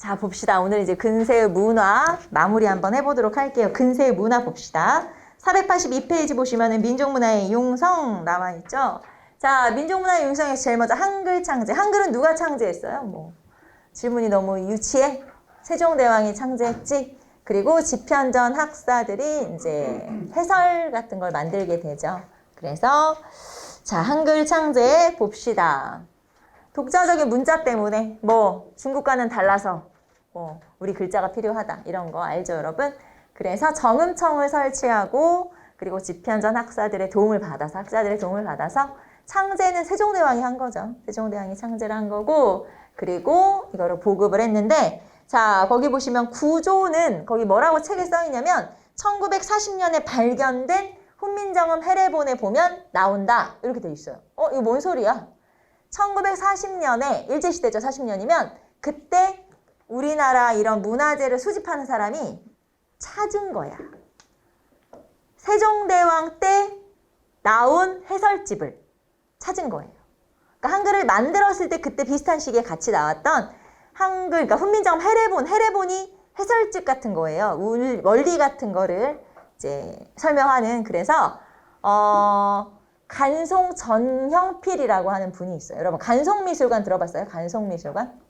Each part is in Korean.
자, 봅시다. 오늘 이제 근세의 문화 마무리 한번 해보도록 할게요. 근세의 문화 봅시다. 482페이지 보시면은 민족문화의 융성 나와 있죠. 자, 민족문화의 융성에서 제일 먼저 한글 창제. 한글은 누가 창제했어요? 뭐 질문이 너무 유치해? 세종대왕이 창제했지? 그리고 집현전 학사들이 이제 해설 같은 걸 만들게 되죠. 그래서 자, 한글 창제 봅시다. 독자적인 문자 때문에 뭐 중국과는 달라서 뭐 우리 글자가 필요하다 이런 거 알죠, 여러분? 그래서 정음청을 설치하고 그리고 집현전 학사들의 도움을 받아서 학자들의 도움을 받아서 창제는 세종대왕이 한 거죠. 세종대왕이 창제를 한 거고 그리고 이거를 보급을 했는데 자, 거기 보시면 구조는 거기 뭐라고 책에 써 있냐면 1940년에 발견된 훈민정음 해례본에 보면 나온다 이렇게 돼 있어요. 이거 뭔 소리야? 1940년에 일제시대죠. 40년이면 그때 우리나라 이런 문화재를 수집하는 사람이 찾은 거야. 세종대왕 때 나온 해설집을 찾은 거예요. 그러니까 한글을 만들었을 때 그때 비슷한 시기에 같이 나왔던 한글, 그러니까 훈민정음 해례본이 해설집 같은 거예요. 원리 같은 거를 이제 설명하는. 그래서 간송 전형필이라고 하는 분이 있어요. 여러분 간송미술관 들어봤어요? 간송미술관?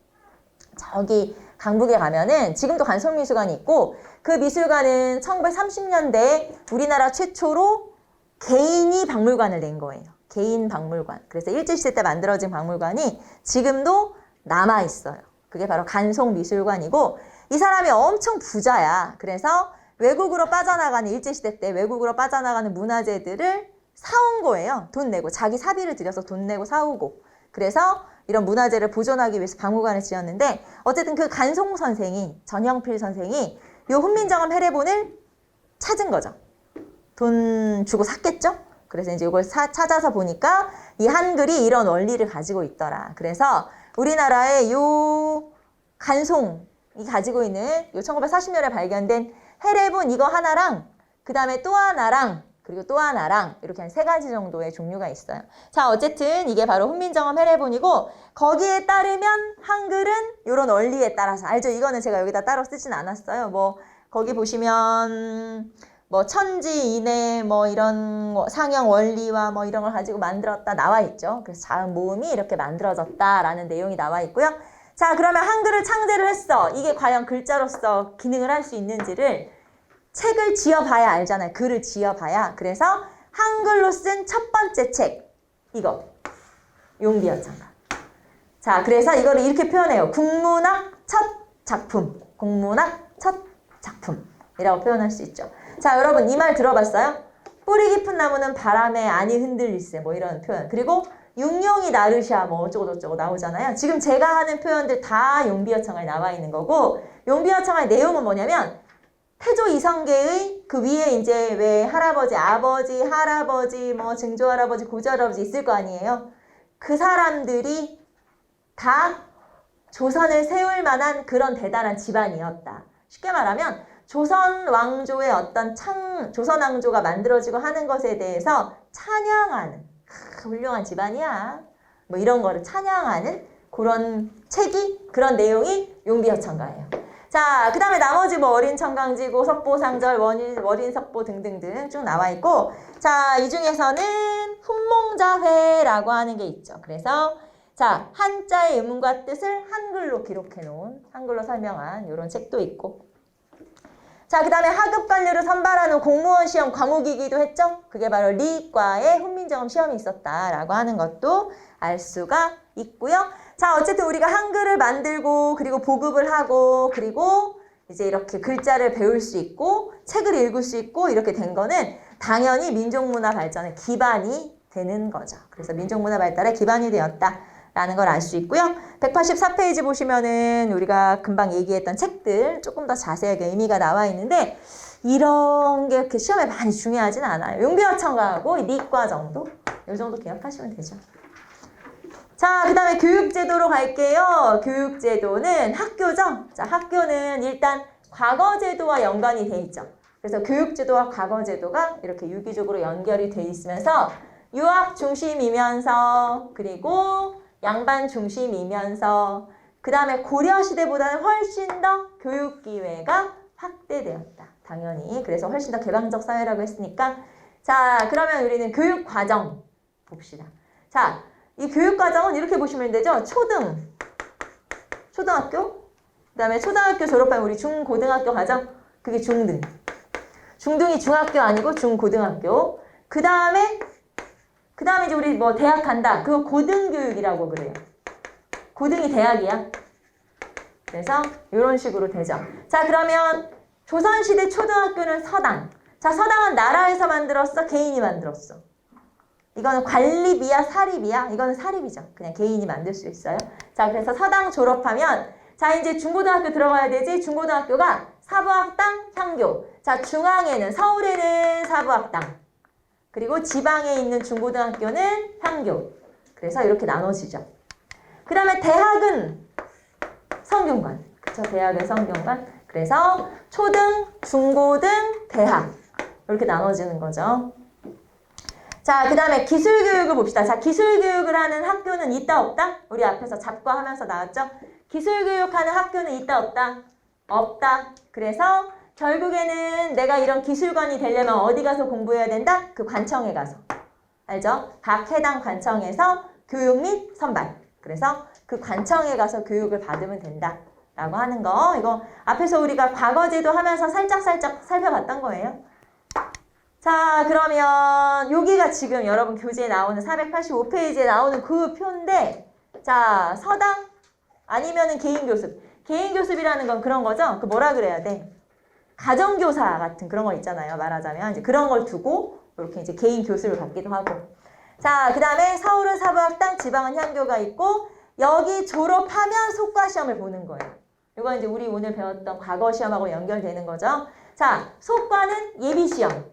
저기 강북에 가면은 지금도 간송미술관이 있고 그 미술관은 1930년대에 우리나라 최초로 개인이 박물관을 낸 거예요. 개인 박물관. 그래서 일제시대 때 만들어진 박물관이 지금도 남아있어요. 그게 바로 간송미술관이고 이 사람이 엄청 부자야. 그래서 외국으로 빠져나가는 일제시대 때 외국으로 빠져나가는 문화재들을 사온 거예요. 돈 내고 자기 사비를 들여서 돈 내고 사오고 그래서 이런 문화재를 보존하기 위해서 박물관을 지었는데 어쨌든 그 간송 선생이 전형필 선생이 요 훈민정음 해례본을 찾은 거죠. 돈 주고 샀겠죠? 그래서 이제 이걸 찾아서 보니까 이 한글이 이런 원리를 가지고 있더라. 그래서 우리나라의 요 간송이 가지고 있는 요 1940년에 발견된 해례본 이거 하나랑 그 다음에 또 하나랑 그리고 또 하나랑 이렇게 한 3가지 정도의 종류가 있어요. 자, 어쨌든 이게 바로 훈민정음 해례본이고 거기에 따르면 한글은 이런 원리에 따라서 알죠? 이거는 제가 여기다 따로 쓰진 않았어요. 뭐 거기 보시면 뭐 천지인의 뭐 이런 상형 원리와 뭐 이런 걸 가지고 만들었다 나와 있죠. 그래서 자음 모음이 이렇게 만들어졌다라는 내용이 나와 있고요. 자, 그러면 한글을 창제를 했어. 이게 과연 글자로서 기능을 할 수 있는지를 책을 지어봐야 알잖아요. 글을 지어봐야. 그래서 한글로 쓴 첫 번째 책 이거 용비어창가. 자, 그래서 이거를 이렇게 표현해요. 국문학 첫 작품. 국문학 첫 작품이라고 표현할 수 있죠. 자, 여러분 이 말 들어봤어요? 뿌리 깊은 나무는 바람에 아니 흔들릴세 뭐 이런 표현. 그리고 육룡이 나르샤 뭐 어쩌고저쩌고 나오잖아요. 지금 제가 하는 표현들 다 용비어창가에 나와 있는 거고 용비어창가의 내용은 뭐냐면 태조 이성계의 그 위에 이제 왜 할아버지, 아버지, 할아버지, 뭐 증조할아버지, 고조할아버지 있을 거 아니에요. 그 사람들이 다 조선을 세울 만한 그런 대단한 집안이었다. 쉽게 말하면 조선 왕조의 어떤 조선 왕조가 만들어지고 하는 것에 대해서 찬양하는 훌륭한 집안이야. 뭐 이런 거를 찬양하는 그런 책이 그런 내용이 용비어창가예요. 자, 그 다음에 나머지 뭐 어린청강지고 석보상절, 월인석보 등등등 쭉 나와 있고 자, 이 중에서는 훈몽자회라고 하는 게 있죠. 그래서 자, 한자의 의문과 뜻을 한글로 기록해 놓은 한글로 설명한 이런 책도 있고 자, 그 다음에 하급 관료를 선발하는 공무원 시험 과목이기도 했죠. 그게 바로 리과의 훈민정음 시험이 있었다라고 하는 것도 알 수가 있고요. 자, 어쨌든 우리가 한글을 만들고 그리고 보급을 하고 그리고 이제 이렇게 글자를 배울 수 있고 책을 읽을 수 있고 이렇게 된 거는 당연히 민족문화 발전의 기반이 되는 거죠. 그래서 민족문화 발달의 기반이 되었다라는 걸 알 수 있고요. 184페이지 보시면은 우리가 금방 얘기했던 책들 조금 더 자세하게 의미가 나와 있는데 이런 게 이렇게 시험에 많이 중요하진 않아요. 용비어창가하고 리과 정도? 이 정도 기억하시면 되죠. 자, 그 다음에 교육제도로 갈게요. 교육제도는 학교죠. 자, 학교는 일단 과거제도와 연관이 돼 있죠. 그래서 교육제도와 과거제도가 이렇게 유기적으로 연결이 돼 있으면서 유학 중심이면서 그리고 양반 중심이면서 그 다음에 고려시대보다는 훨씬 더 교육 기회가 확대되었다. 당연히. 그래서 훨씬 더 개방적 사회라고 했으니까. 자, 그러면 우리는 교육과정 봅시다. 자, 이 교육과정은 이렇게 보시면 되죠. 초등학교, 그 다음에 초등학교 졸업하면 우리 중고등학교 과정, 그게 중등. 중등이 중학교 아니고 중고등학교. 그 다음에 이제 우리 뭐 대학 간다. 그거 고등교육이라고 그래요. 고등이 대학이야. 그래서 이런 식으로 되죠. 자, 그러면 조선시대 초등학교는 서당. 자, 서당은 나라에서 만들었어? 개인이 만들었어? 이거는 관립이야? 사립이야? 이거는 사립이죠. 그냥 개인이 만들 수 있어요. 자, 그래서 서당 졸업하면 자, 이제 중고등학교 들어가야 되지. 중고등학교가 사부학당, 향교. 자, 중앙에는 서울에는 사부학당. 그리고 지방에 있는 중고등학교는 향교. 그래서 이렇게 나눠지죠. 그 다음에 대학은 성균관. 그쵸? 대학은 성균관. 그래서 초등, 중고등, 대학. 이렇게 나눠지는 거죠. 자, 그 다음에 기술교육을 봅시다. 자, 기술교육을 하는 학교는 있다, 없다? 우리 앞에서 잡과 하면서 나왔죠? 기술교육하는 학교는 있다, 없다? 없다. 그래서 결국에는 내가 이런 기술관이 되려면 어디 가서 공부해야 된다? 그 관청에 가서. 알죠? 각 해당 관청에서 교육 및 선발. 그래서 그 관청에 가서 교육을 받으면 된다. 라고 하는 거. 이거 앞에서 우리가 과거제도 하면서 살짝 살펴봤던 거예요. 자, 그러면 여기가 지금 여러분 교재에 나오는 485페이지에 나오는 그 표인데, 자, 서당 아니면은 개인교습. 개인교습이라는 건 그런 거죠? 그 뭐라 그래야 돼? 가정교사 같은 그런 거 있잖아요. 말하자면 이제 그런 걸 두고 이렇게 이제 개인 교습을 받기도 하고. 자, 그 다음에 서울은 사부학당, 지방은 향교가 있고 여기 졸업하면 속과시험을 보는 거예요. 이건 이제 우리 오늘 배웠던 과거 시험하고 연결되는 거죠. 자, 속과는 예비시험,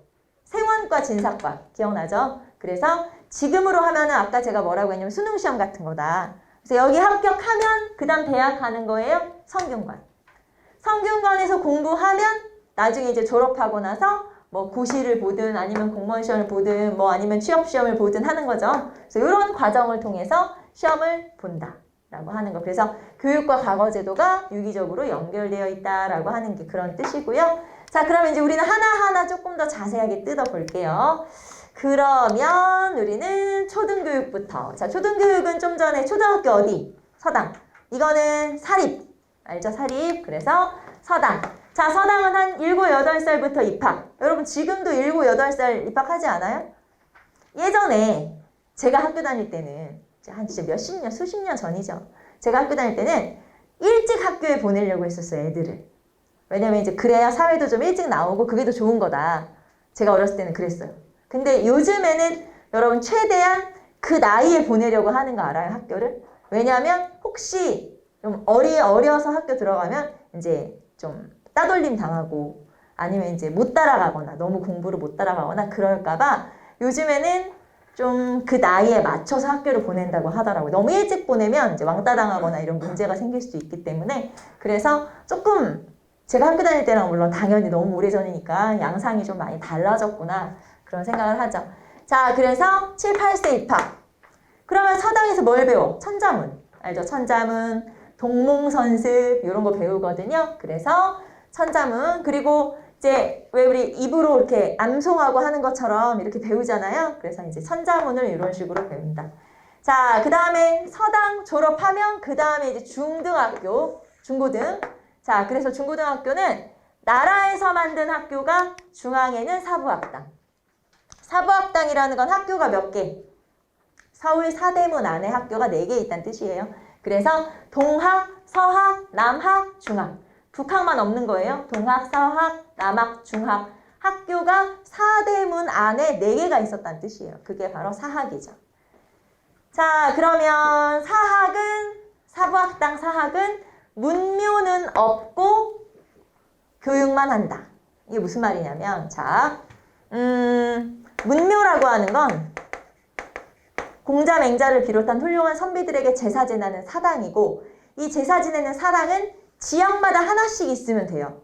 생원과 진사과 기억나죠? 그래서 지금으로 하면은 아까 제가 뭐라고 했냐면 수능시험 같은 거다. 그래서 여기 합격하면 그 다음 대학 가는 거예요. 성균관. 성균관에서 공부하면 나중에 이제 졸업하고 나서 뭐 고시를 보든 아니면 공무원 시험을 보든 뭐 아니면 취업 시험을 보든 하는 거죠. 그래서 이런 과정을 통해서 시험을 본다라고 하는 거. 그래서 교육과 과거제도가 유기적으로 연결되어 있다라고 하는 게 그런 뜻이고요. 자, 그러면 이제 우리는 하나하나 조금 더 자세하게 뜯어볼게요. 그러면 우리는 초등교육부터. 자, 초등교육은 좀 전에 초등학교 어디? 서당. 이거는 사립. 알죠? 사립. 그래서 서당. 자, 서당은 한 7, 8살부터 입학. 여러분 지금도 7, 8살 입학하지 않아요? 예전에 제가 학교 다닐 때는 한 진짜 몇십 년, 수십 년 전이죠. 제가 학교 다닐 때는 일찍 학교에 보내려고 했었어요, 애들을. 왜냐면 이제 그래야 사회도 좀 일찍 나오고 그게 더 좋은 거다. 제가 어렸을 때는 그랬어요. 근데 요즘에는 여러분 최대한 그 나이에 보내려고 하는 거 알아요, 학교를? 왜냐면 혹시 좀 어려서 학교 들어가면 이제 좀 따돌림 당하고 아니면 이제 못 따라가거나 너무 공부를 못 따라가거나 그럴까봐 요즘에는 좀 그 나이에 맞춰서 학교를 보낸다고 하더라고요. 너무 일찍 보내면 이제 왕따 당하거나 이런 문제가 생길 수도 있기 때문에 그래서 조금 제가 학교 다닐 때는 물론 당연히 너무 오래전이니까 양상이 좀 많이 달라졌구나 그런 생각을 하죠. 자, 그래서 7, 8세 입학. 그러면 서당에서 뭘 배워? 천자문. 알죠? 천자문, 동몽선습 이런 거 배우거든요. 그래서 천자문 그리고 이제 왜 우리 입으로 이렇게 암송하고 하는 것처럼 이렇게 배우잖아요. 그래서 이제 천자문을 이런 식으로 배운다. 자, 그 다음에 서당 졸업하면 그 다음에 이제 중등학교, 중고등. 자, 그래서 중고등학교는 나라에서 만든 학교가 중앙에는 사부학당. 사부학당이라는 건 학교가 몇 개? 서울 사대문 안에 학교가 4개 있다는 뜻이에요. 그래서 동학, 서학, 남학, 중학. 북학만 없는 거예요. 동학, 서학, 남학, 중학. 학교가 사대문 안에 4개가 있었다는 뜻이에요. 그게 바로 사학이죠. 자, 그러면 사부학당 사학은 문묘는 없고 교육만 한다. 이게 무슨 말이냐면, 자, 문묘라고 하는 건 공자, 맹자를 비롯한 훌륭한 선비들에게 제사 지내는 사당이고 이 제사 지내는 사당은 지역마다 하나씩 있으면 돼요.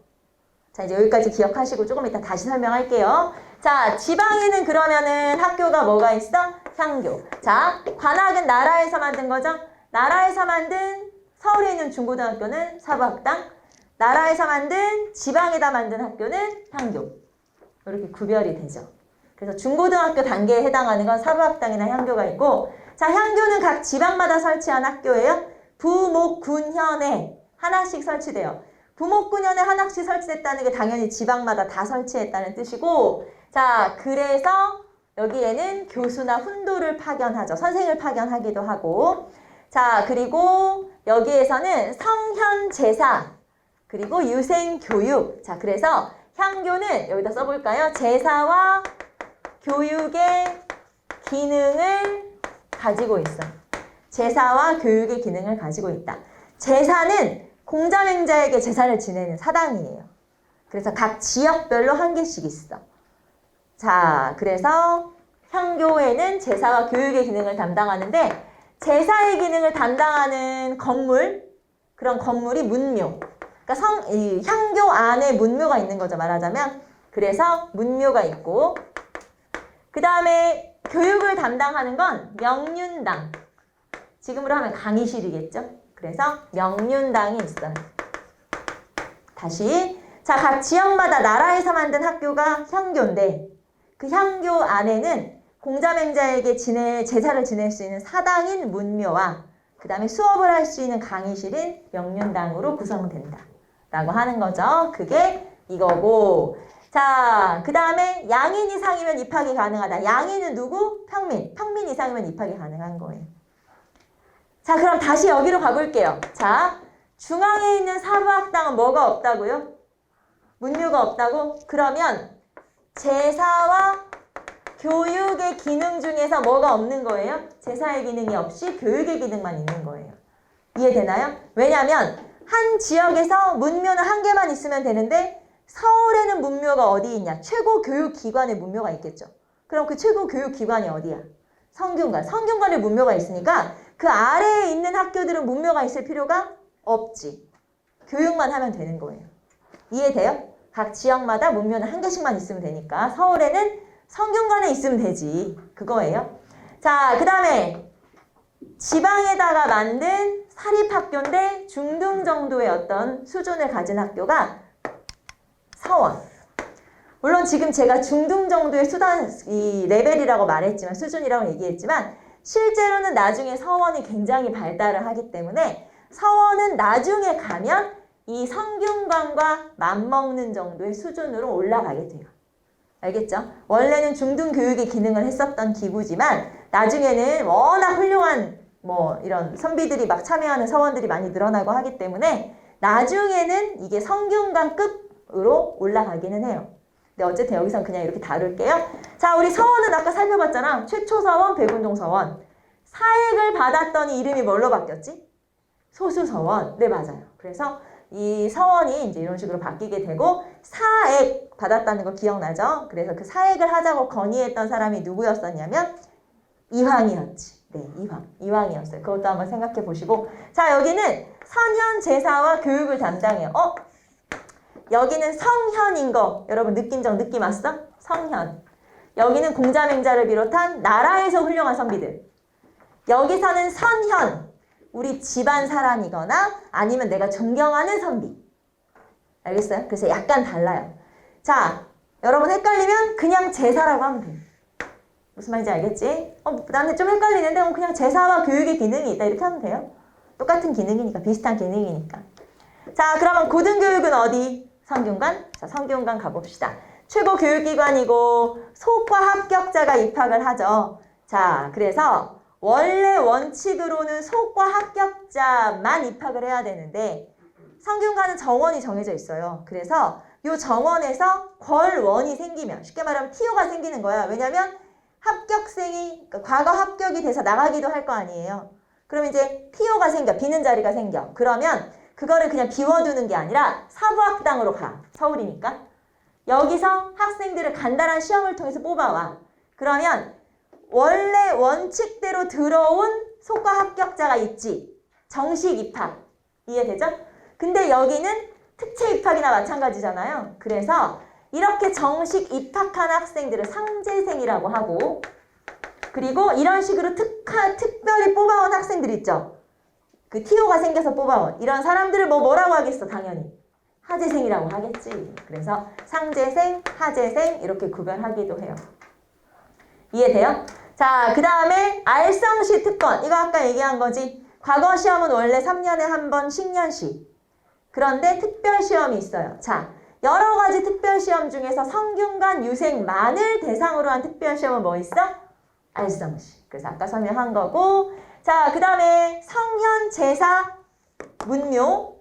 자, 이제 여기까지 기억하시고 조금 이따 다시 설명할게요. 자, 지방에는 그러면은 학교가 뭐가 있어? 향교. 자, 관학은 나라에서 만든 거죠? 나라에서 만든 서울에 있는 중고등학교는 사부학당, 나라에서 만든 지방에다 만든 학교는 향교. 이렇게 구별이 되죠. 그래서 중고등학교 단계에 해당하는 건 사부학당이나 향교가 있고, 자, 향교는 각 지방마다 설치한 학교예요. 부, 목, 군, 현에 하나씩 설치돼요. 부, 목, 군, 현에 하나씩 설치됐다는 게 당연히 지방마다 다 설치했다는 뜻이고, 자, 그래서 여기에는 교수나 훈도를 파견하죠. 선생을 파견하기도 하고, 자, 그리고 여기에서는 성현 제사, 그리고 유생 교육. 자, 그래서 향교는 여기다 써볼까요? 제사와 교육의 기능을 가지고 있어. 제사와 교육의 기능을 가지고 있다. 제사는 공자맹자에게 제사를 지내는 사당이에요. 그래서 각 지역별로 한 개씩 있어. 자, 그래서 향교회는 제사와 교육의 기능을 담당하는데, 제사의 기능을 담당하는 건물, 그런 건물이 문묘. 그러니까 이 향교 안에 문묘가 있는 거죠, 말하자면. 그래서 문묘가 있고, 그 다음에 교육을 담당하는 건 명륜당. 지금으로 하면 강의실이겠죠? 그래서 명륜당이 있어요. 다시. 자, 각 지역마다 나라에서 만든 학교가 향교인데, 그 향교 안에는 공자맹자에게 제사를 지낼 수 있는 사당인 문묘와 그 다음에 수업을 할 수 있는 강의실인 명륜당으로 구성된다 라고 하는 거죠. 그게 이거고, 자, 그 다음에 양인 이상이면 입학이 가능하다. 양인은 누구? 평민. 평민 이상이면 입학이 가능한 거예요. 자, 그럼 다시 여기로 가볼게요. 자, 중앙에 있는 사부학당은 뭐가 없다고요? 문묘가 없다고? 그러면 제사와 교육의 기능 중에서 뭐가 없는 거예요? 제사의 기능이 없이 교육의 기능만 있는 거예요. 이해되나요? 왜냐하면 한 지역에서 문묘는 한 개만 있으면 되는데, 서울에는 문묘가 어디 있냐? 최고 교육기관에 문묘가 있겠죠. 그럼 그 최고 교육기관이 어디야? 성균관. 성균관에 문묘가 있으니까 그 아래에 있는 학교들은 문묘가 있을 필요가 없지. 교육만 하면 되는 거예요. 이해돼요? 각 지역마다 문묘는 한 개씩만 있으면 되니까 서울에는 성균관에 있으면 되지. 그거예요. 자, 그 다음에 지방에다가 만든 사립학교인데 중등 정도의 어떤 수준을 가진 학교가 서원. 물론 지금 제가 중등 정도의 이 레벨이라고 말했지만, 수준이라고 얘기했지만, 실제로는 나중에 서원이 굉장히 발달을 하기 때문에 서원은 나중에 가면 이 성균관과 맞먹는 정도의 수준으로 올라가게 돼요. 알겠죠? 원래는 중등 교육의 기능을 했었던 기구지만 나중에는 워낙 훌륭한 이런 선비들이 막 참여하는 서원들이 많이 늘어나고 하기 때문에 나중에는 이게 성균관급으로 올라가기는 해요. 근데 어쨌든 여기선 그냥 이렇게 다룰게요. 자, 우리 서원은 아까 살펴봤잖아. 최초 서원, 백운동 서원. 사액을 받았더니 이름이 뭘로 바뀌었지? 소수서원. 네, 맞아요. 그래서 이 서원이 이제 이런 식으로 바뀌게 되고, 사액 받았다는 거 기억나죠? 그래서 그 사액을 하자고 건의했던 사람이 누구였었냐면 이황이었지. 네, 이황이었어요. 그것도 한번 생각해 보시고. 자, 여기는 선현 제사와 교육을 담당해요. 여기는 성현인 거 여러분 느낌 왔어? 성현. 여기는 공자맹자를 비롯한 나라에서 훌륭한 선비들. 여기서는 선현. 우리 집안 사람이거나 아니면 내가 존경하는 선비. 알겠어요? 그래서 약간 달라요. 자, 여러분 헷갈리면 그냥 제사라고 하면 돼요. 무슨 말인지 알겠지? 나는 좀 헷갈리는데 그냥 제사와 교육의 기능이 있다 이렇게 하면 돼요. 똑같은 기능이니까, 비슷한 기능이니까. 자, 그러면 고등교육은 어디? 성균관? 자, 성균관 가봅시다. 최고 교육기관이고 소과 합격자가 입학을 하죠. 자, 그래서 원래 원칙으로는 소과 합격자만 입학을 해야 되는데 성균관은 정원이 정해져 있어요. 그래서 이 정원에서 궐원이 생기면, 쉽게 말하면 TO가 생기는 거야. 왜냐면 합격생이 과거 합격이 돼서 나가기도 할 거 아니에요. 그럼 이제 TO가 생겨, 비는 자리가 생겨. 그러면 그거를 그냥 비워두는 게 아니라 사부학당으로 가. 서울이니까. 여기서 학생들을 간단한 시험을 통해서 뽑아와. 그러면 원래 원칙대로 들어온 소과 합격자가 있지. 정식 입학. 이해되죠? 근데 여기는 특채 입학이나 마찬가지잖아요. 그래서 이렇게 정식 입학한 학생들을 상재생이라고 하고, 그리고 이런 식으로 특별히 뽑아온 학생들 있죠. 그 TO가 생겨서 뽑아온 이런 사람들을 뭐라고 하겠어? 당연히 하재생이라고 하겠지. 그래서 상재생, 하재생 이렇게 구별하기도 해요. 이해돼요? 자, 그 다음에 알성시 특권. 이거 아까 얘기한 거지. 과거 시험은 원래 3년에 한 번 식년시. 그런데 특별시험이 있어요. 자, 여러 가지 특별시험 중에서 성균관 유생만을 대상으로 한 특별시험은 뭐 있어? 알성시. 그래서 아까 설명한 거고. 자, 그 다음에 성현 제사 문묘.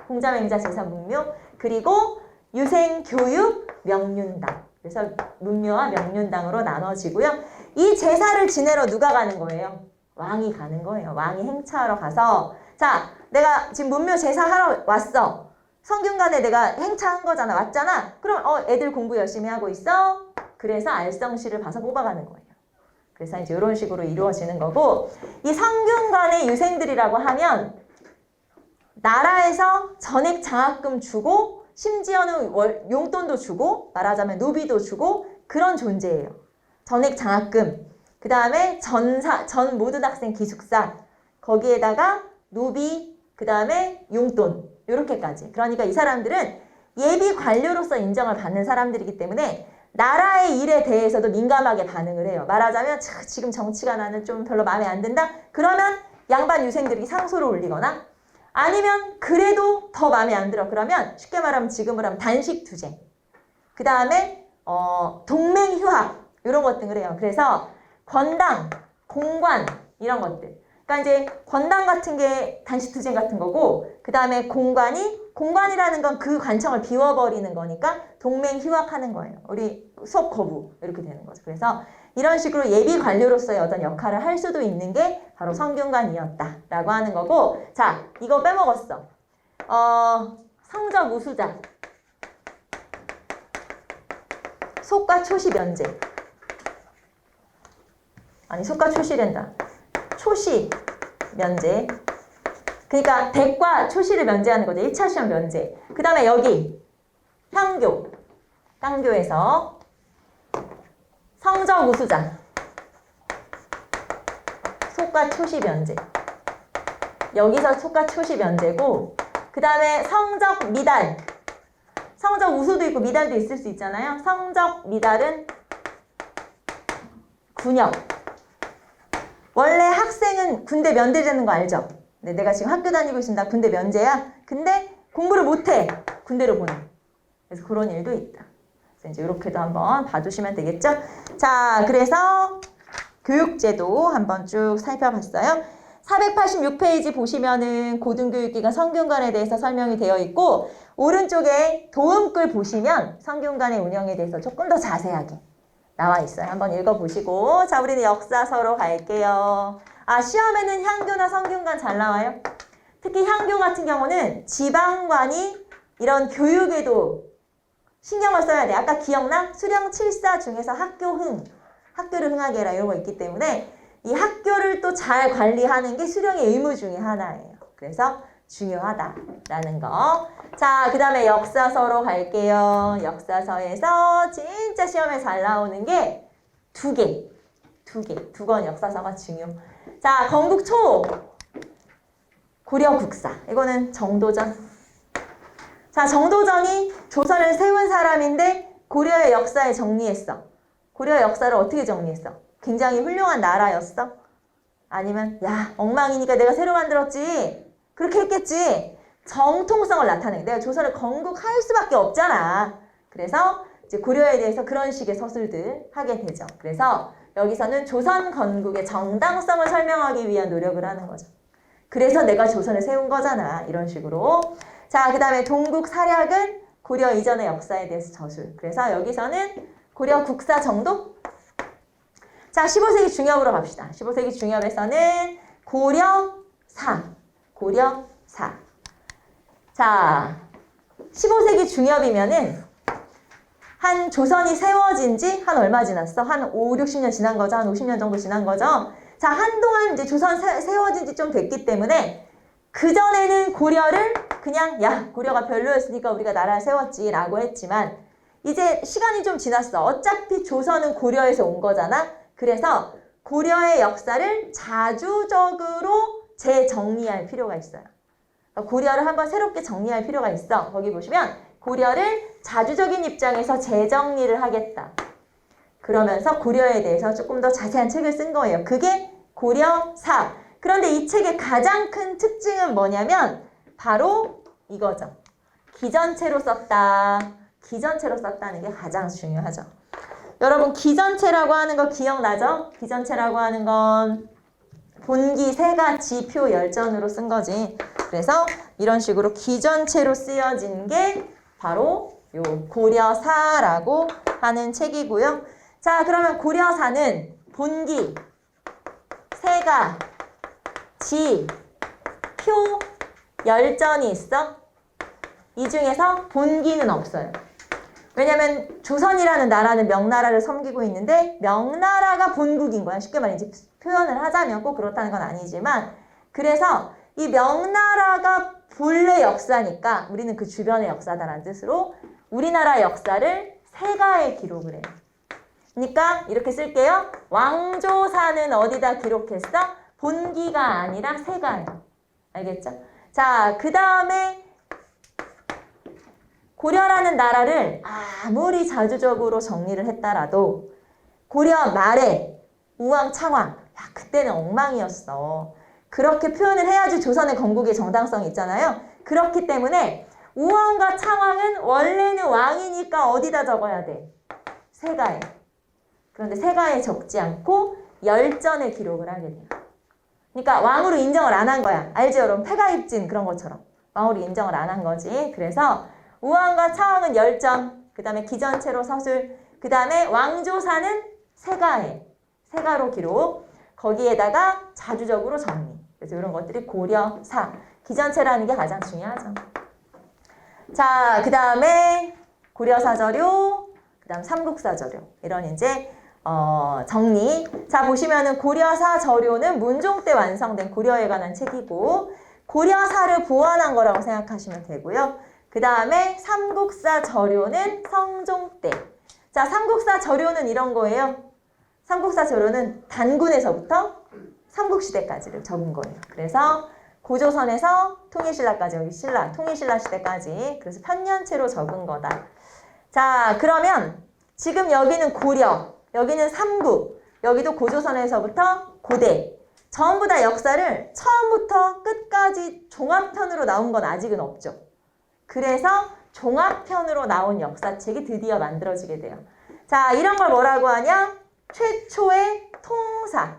공자맹자 제사 문묘. 그리고 유생교육 명륜당. 그래서 문묘와 명륜당으로 나눠지고요. 이 제사를 지내러 누가 가는 거예요? 왕이 가는 거예요. 왕이 행차하러 가서 자, 내가 지금 문묘 제사하러 왔어. 성균관에 내가 행차한 거잖아. 왔잖아. 그럼 애들 공부 열심히 하고 있어. 그래서 알성시를 봐서 뽑아가는 거예요. 그래서 이제 이런 식으로 이루어지는 거고 이 성균관의 유생들이라고 하면 나라에서 전액 장학금 주고 심지어는 용돈도 주고 말하자면 노비도 주고 그런 존재예요. 전액 장학금, 그 다음에 전 모든 학생 기숙사, 거기에다가 노비, 그 다음에 용돈 이렇게까지. 그러니까 이 사람들은 예비 관료로서 인정을 받는 사람들이기 때문에 나라의 일에 대해서도 민감하게 반응을 해요. 말하자면 지금 정치가 나는 좀 별로 마음에 안 든다? 그러면 양반 유생들이 상소를 올리거나 아니면 그래도 더 마음에 안 들어. 그러면 쉽게 말하면 지금으로 하면 단식투쟁. 그 다음에 동맹휴학 이런 것 등을 해요. 그래서 권당, 공관 이런 것들. 그러니까 이제 권당 같은 게 단식투쟁 같은 거고 그 다음에 공관이라는 건 그 관청을 비워버리는 거니까 동맹휴학하는 거예요. 우리 수업 거부 이렇게 되는 거죠. 그래서 이런 식으로 예비 관료로서의 어떤 역할을 할 수도 있는 게 바로 성균관이었다라고 하는 거고 자, 이거 빼먹었어. 성적 우수자 속과 초시 면제 아니 속과 초시랜다. 초시 면제 그러니까 대과 초시를 면제하는 거죠. 1차 시험 면제. 그 다음에 여기 향교에서 성적 우수자 속과 초시 면제. 여기서 속과 초시 면제고 그 다음에 성적 미달. 성적 우수도 있고 미달도 있을 수 있잖아요. 성적 미달은 군역. 원래 학생은 군대 면제되는 거 알죠? 네, 내가 지금 학교 다니고 있습니다. 군대 면제야. 근데 공부를 못해. 군대로 보내. 그래서 그런 일도 있다. 그래서 이제 이렇게도 한번 봐주시면 되겠죠? 자, 그래서 교육제도 한번 쭉 살펴봤어요. 486페이지 보시면은 고등교육기관 성균관에 대해서 설명이 되어 있고 오른쪽에 도움글 보시면 성균관의 운영에 대해서 조금 더 자세하게 나와 있어요. 한번 읽어보시고 자, 우리는 역사서로 갈게요. 아, 시험에는 향교나 성균관 잘 나와요. 특히 향교 같은 경우는 지방관이 이런 교육에도 신경을 써야 돼. 아까 기억나? 수령 7사 중에서 학교를 흥하게 해라 이런 거 있기 때문에 이 학교를 또 잘 관리하는 게 수령의 의무 중에 하나예요. 그래서 중요하다라는 거. 자, 그 다음에 역사서로 갈게요. 역사서에서 진짜 시험에 잘 나오는 게 두 권 역사서가 중요. 자, 건국초 고려국사. 이거는 정도전. 자, 정도전이 조선을 세운 사람인데 고려의 역사에 정리했어. 고려의 역사를 어떻게 정리했어? 굉장히 훌륭한 나라였어? 아니면 야, 엉망이니까 내가 새로 만들었지. 그렇게 했겠지. 정통성을 나타내. 내가 조선을 건국할 수밖에 없잖아. 그래서 이제 고려에 대해서 그런 식의 서술들 하게 되죠. 그래서 여기서는 조선 건국의 정당성을 설명하기 위한 노력을 하는 거죠. 그래서 내가 조선을 세운 거잖아. 이런 식으로. 자, 그 다음에 동국 사략은 고려 이전의 역사에 대해서 저술. 그래서 여기서는 고려 국사 정도? 자, 15세기 중엽으로 갑시다. 15세기 중엽에서는 고려사. 자, 15세기 중엽이면은 한 조선이 세워진 지 한 얼마 지났어? 한 5, 60년 지난 거죠? 한 50년 정도 지난 거죠? 자, 한동안 이제 조선 세워진 지 좀 됐기 때문에 그전에는 고려를 그냥 야, 고려가 별로였으니까 우리가 나라를 세웠지 라고 했지만 이제 시간이 좀 지났어. 어차피 조선은 고려에서 온 거잖아. 그래서 고려의 역사를 자주적으로 재정리할 필요가 있어요. 그러니까 고려를 한번 새롭게 정리할 필요가 있어. 거기 보시면 고려를 자주적인 입장에서 재정리를 하겠다. 그러면서 고려에 대해서 조금 더 자세한 책을 쓴 거예요. 그게 고려사. 그런데 이 책의 가장 큰 특징은 뭐냐면 바로 이거죠. 기전체로 썼다. 기전체로 썼다는 게 가장 중요하죠. 여러분 기전체라고 하는 거 기억나죠? 기전체라고 하는 건 본기 세가 지표 열전으로 쓴 거지. 그래서 이런 식으로 기전체로 쓰여진 게 바로 요 고려사라고 하는 책이고요. 자, 그러면 고려사는 본기, 세가, 지, 표, 열전이 있어. 이 중에서 본기는 없어요. 왜냐면 조선이라는 나라는 명나라를 섬기고 있는데 명나라가 본국인 거야. 쉽게 말해 이제 표현을 하자면 꼭 그렇다는 건 아니지만 그래서 이 명나라가 본래 역사니까 우리는 그 주변의 역사다라는 뜻으로 우리나라 역사를 세가에 기록을 해요. 그러니까 이렇게 쓸게요. 왕조사는 어디다 기록했어? 본기가 아니라 세가에. 알겠죠? 자, 그 다음에 고려라는 나라를 아무리 자주적으로 정리를 했다라도 고려 말에 우왕, 창왕, 야, 그때는 엉망이었어. 그렇게 표현을 해야지 조선의 건국의 정당성이 있잖아요. 그렇기 때문에 우왕과 창왕은 원래는 왕이니까 어디다 적어야 돼? 세가에. 그런데 세가에 적지 않고 열전에 기록을 하게 돼요. 그러니까 왕으로 인정을 안 한 거야. 알죠, 여러분? 폐가입진 그런 것처럼. 왕으로 인정을 안 한 거지. 그래서 우왕과 창왕은 열전, 그 다음에 기전체로 서술, 그 다음에 왕조사는 세가에, 세가로 기록, 거기에다가 자주적으로 정리. 그래서 이런 것들이 고려사, 기전체라는 게 가장 중요하죠. 자, 그 다음에 고려사저료, 그 다음 삼국사저료, 이런 이제 정리. 자, 보시면은 고려사저료는 문종 때 완성된 고려에 관한 책이고 고려사를 보완한 거라고 생각하시면 되고요. 그 다음에 삼국사저료는 성종 때. 자, 삼국사저료는 이런 거예요. 삼국사저료는 단군에서부터 삼국시대까지를 적은 거예요. 그래서 고조선에서 통일신라까지, 여기 신라, 통일신라 시대까지. 그래서 편년체로 적은 거다. 자, 그러면 지금 여기는 고려, 여기는 삼국, 여기도 고조선에서부터 고대. 전부 다 역사를 처음부터 끝까지 종합편으로 나온 건 아직은 없죠. 그래서 종합편으로 나온 역사책이 드디어 만들어지게 돼요. 자, 이런 걸 뭐라고 하냐? 최초의 통사.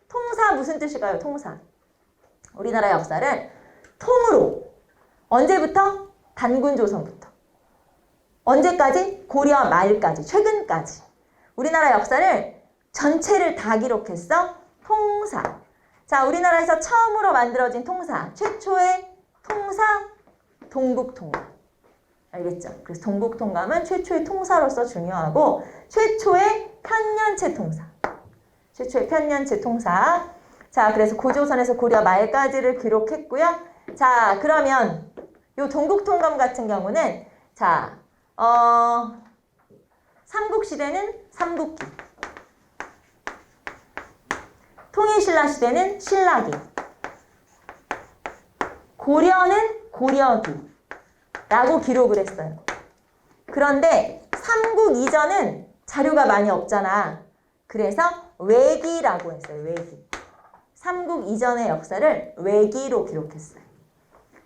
통사 무슨 뜻일까요? 통사. 우리나라 역사를 통으로. 언제부터? 단군조선부터. 언제까지? 고려 말까지, 최근까지. 우리나라 역사를 전체를 다 기록했어. 통사. 자, 우리나라에서 처음으로 만들어진 통사. 최초의 통사, 동국통감. 알겠죠? 그래서 동국통감은 최초의 통사로서 중요하고 최초의 편년체 통사. 최초의 편년체 통사. 자, 그래서 고조선에서 고려 말까지를 기록했고요. 자, 그러면 요 동국통감 같은 경우는 자, 삼국시대는 삼국기. 통일신라 시대는 신라기. 고려는 고려기. 라고 기록을 했어요. 그런데 삼국 이전은 자료가 많이 없잖아. 그래서 외기라고 했어요. 외기. 삼국 이전의 역사를 외기로 기록했어요.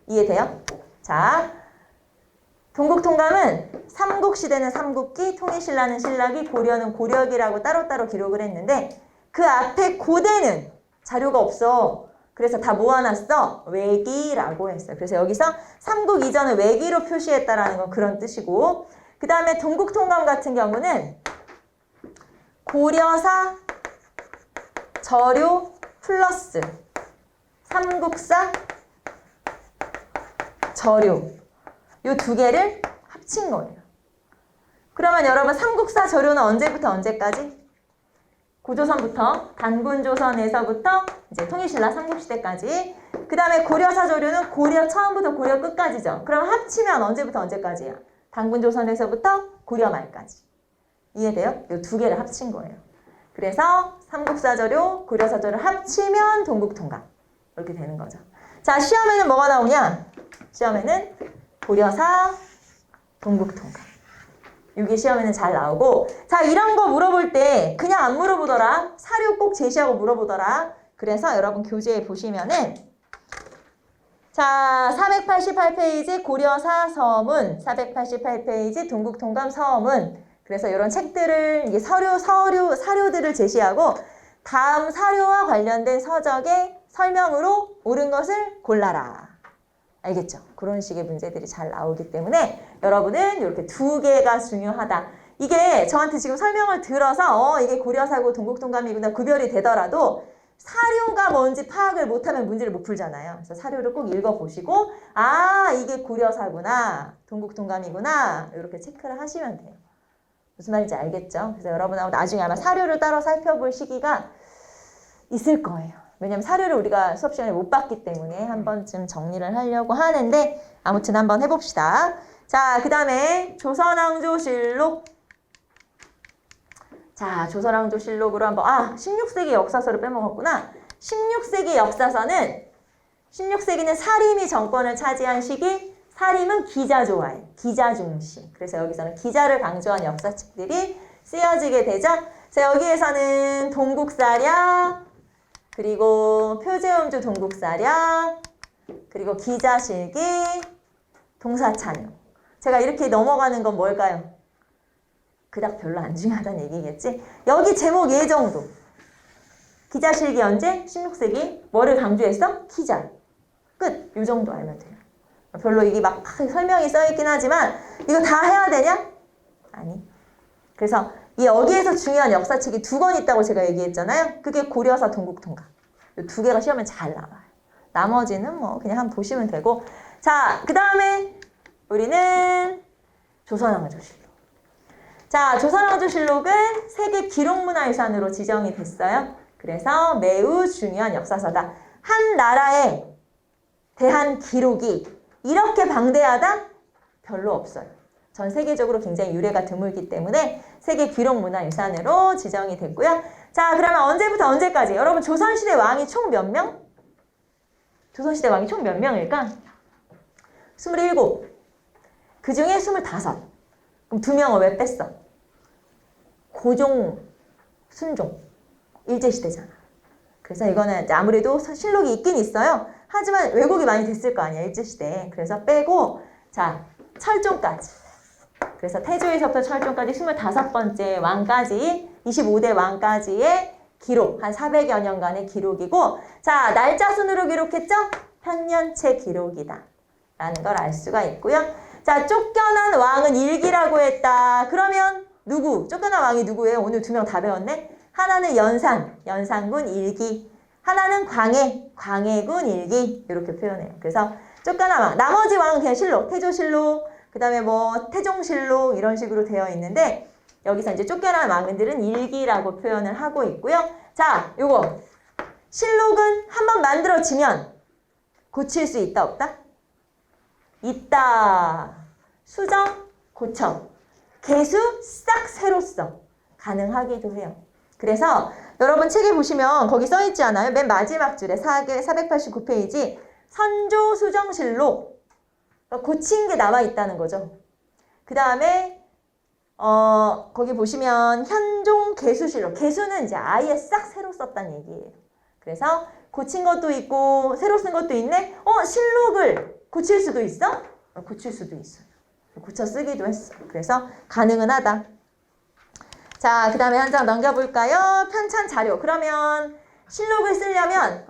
이해돼요? 자, 동국통감은 삼국시대는 삼국기, 통일신라는 신라기, 고려는 고려기라고 따로따로 기록을 했는데 그 앞에 고대는 자료가 없어. 그래서 다 모아놨어. 외기라고 했어요. 그래서 여기서 삼국 이전을 외기로 표시했다라는 건 그런 뜻이고 그 다음에 동국통감 같은 경우는 고려사 저료 플러스 삼국사 저료 이 두 개를 합친 거예요. 그러면 여러분 삼국사 저료는 언제부터 언제까지? 고조선부터 단군조선에서부터 이제 통일신라 삼국시대까지. 그 다음에 고려사저료는 고려 처음부터 고려 끝까지죠. 그럼 합치면 언제부터 언제까지야? 단군조선에서부터 고려 말까지. 이해돼요? 이 두 개를 합친 거예요. 그래서 삼국사저료, 고려사저료 합치면 동국통감. 이렇게 되는 거죠. 자, 시험에는 뭐가 나오냐? 시험에는 고려사, 동국통감. 이게 시험에는 잘 나오고, 자, 이런 거 물어볼 때 그냥 안 물어보더라. 사료 꼭 제시하고 물어보더라. 그래서 여러분 교재에 보시면은, 자, 488페이지 고려사 서문, 488페이지 동국통감 서문. 그래서 이런 책들을, 이게 사료들을 제시하고, 다음 사료와 관련된 서적의 설명으로 옳은 것을 골라라. 알겠죠? 그런 식의 문제들이 잘 나오기 때문에 여러분은 이렇게 두 개가 중요하다. 이게 저한테 지금 설명을 들어서 이게 고려사고 동국통감이구나 구별이 되더라도 사료가 뭔지 파악을 못하면 문제를 못 풀잖아요. 그래서 사료를 꼭 읽어보시고 아 이게 고려사구나 동국통감이구나 이렇게 체크를 하시면 돼요. 무슨 말인지 알겠죠? 그래서 여러분하고 나중에 아마 사료를 따로 살펴볼 시기가 있을 거예요. 왜냐면 사료를 우리가 수업 시간에 못 봤기 때문에 한 번쯤 정리를 하려고 하는데 아무튼 한번 해봅시다. 자, 그 다음에 조선왕조실록. 자, 조선왕조실록으로 한번 16세기 역사서를 빼먹었구나. 16세기 역사서는 16세기는 사림이 정권을 차지한 시기. 사림은 기자 좋아해. 기자 중시. 그래서 여기서는 기자를 강조한 역사책들이 쓰여지게 되죠. 그래서 여기에서는 동국사랴 그리고 표제음주 동국사랴, 그리고 기자실기, 동사찬용. 제가 이렇게 넘어가는 건 뭘까요? 그닥 별로 안 중요하다는 얘기겠지? 여기 제목 예 정도. 기자실기 언제? 16세기. 뭐를 강조했어? 기자. 끝. 이 정도 알면 돼요. 별로 이게 막 설명이 써있긴 하지만 이거 다 해야 되냐? 아니. 그래서 여기에서 중요한 역사책이 두 권 있다고 제가 얘기했잖아요. 그게 고려사 동국통감. 이 두 개가 시험에 잘 나와요. 나머지는 뭐 그냥 한번 보시면 되고. 자, 그 다음에 우리는 조선왕조실록. 자, 조선왕조실록은 세계 기록문화유산으로 지정이 됐어요. 그래서 매우 중요한 역사서다. 한 나라에 대한 기록이 이렇게 방대하다? 별로 없어요. 전 세계적으로 굉장히 유래가 드물기 때문에 세계 기록문화유산으로 지정이 됐고요. 자, 그러면 언제부터 언제까지? 여러분 조선시대 왕이 총 몇 명? 조선시대 왕이 총 몇 명일까? 27. 그 중에 25. 그럼 2명을 왜 뺐어? 고종, 순종. 일제시대잖아. 그래서 이거는 이제 아무래도 실록이 있긴 있어요. 하지만 왜곡이 많이 됐을 거 아니야, 일제시대에. 그래서 빼고, 자, 철종까지. 그래서 태조에서부터 철종까지 25번째 왕까지 25대 왕까지의 기록 한 400여 년간의 기록이고 자 날짜 순으로 기록했죠? 편년체 기록이다 라는 걸 알 수가 있고요. 자 쫓겨난 왕은 일기라고 했다. 그러면 누구? 쫓겨난 왕이 누구예요? 오늘 2명 다 배웠네. 하나는 연산군 일기. 하나는 광해군 일기 이렇게 표현해요. 그래서 쫓겨난 왕 나머지 왕은 그냥 실록 태조실록 그 다음에 뭐 태종실록 이런 식으로 되어 있는데 여기서 이제 쫓겨난 왕들은 일기라고 표현을 하고 있고요. 자, 요거 실록은 한번 만들어지면 고칠 수 있다 없다? 있다. 수정, 고쳐. 개수 싹 새로 써. 가능하기도 해요. 그래서 여러분 책에 보시면 거기 써있지 않아요? 맨 마지막 줄에 489페이지 선조수정실록 고친 게 나와 있다는 거죠. 그 다음에 거기 보시면 현종 개수실록. 개수는 이제 아예 싹 새로 썼다는 얘기예요. 그래서 고친 것도 있고 새로 쓴 것도 있네. 실록을 고칠 수도 있어? 고칠 수도 있어요. 고쳐 쓰기도 했어. 그래서 가능은 하다. 자, 그 다음에 한 장 넘겨볼까요? 편찬 자료. 그러면 실록을 쓰려면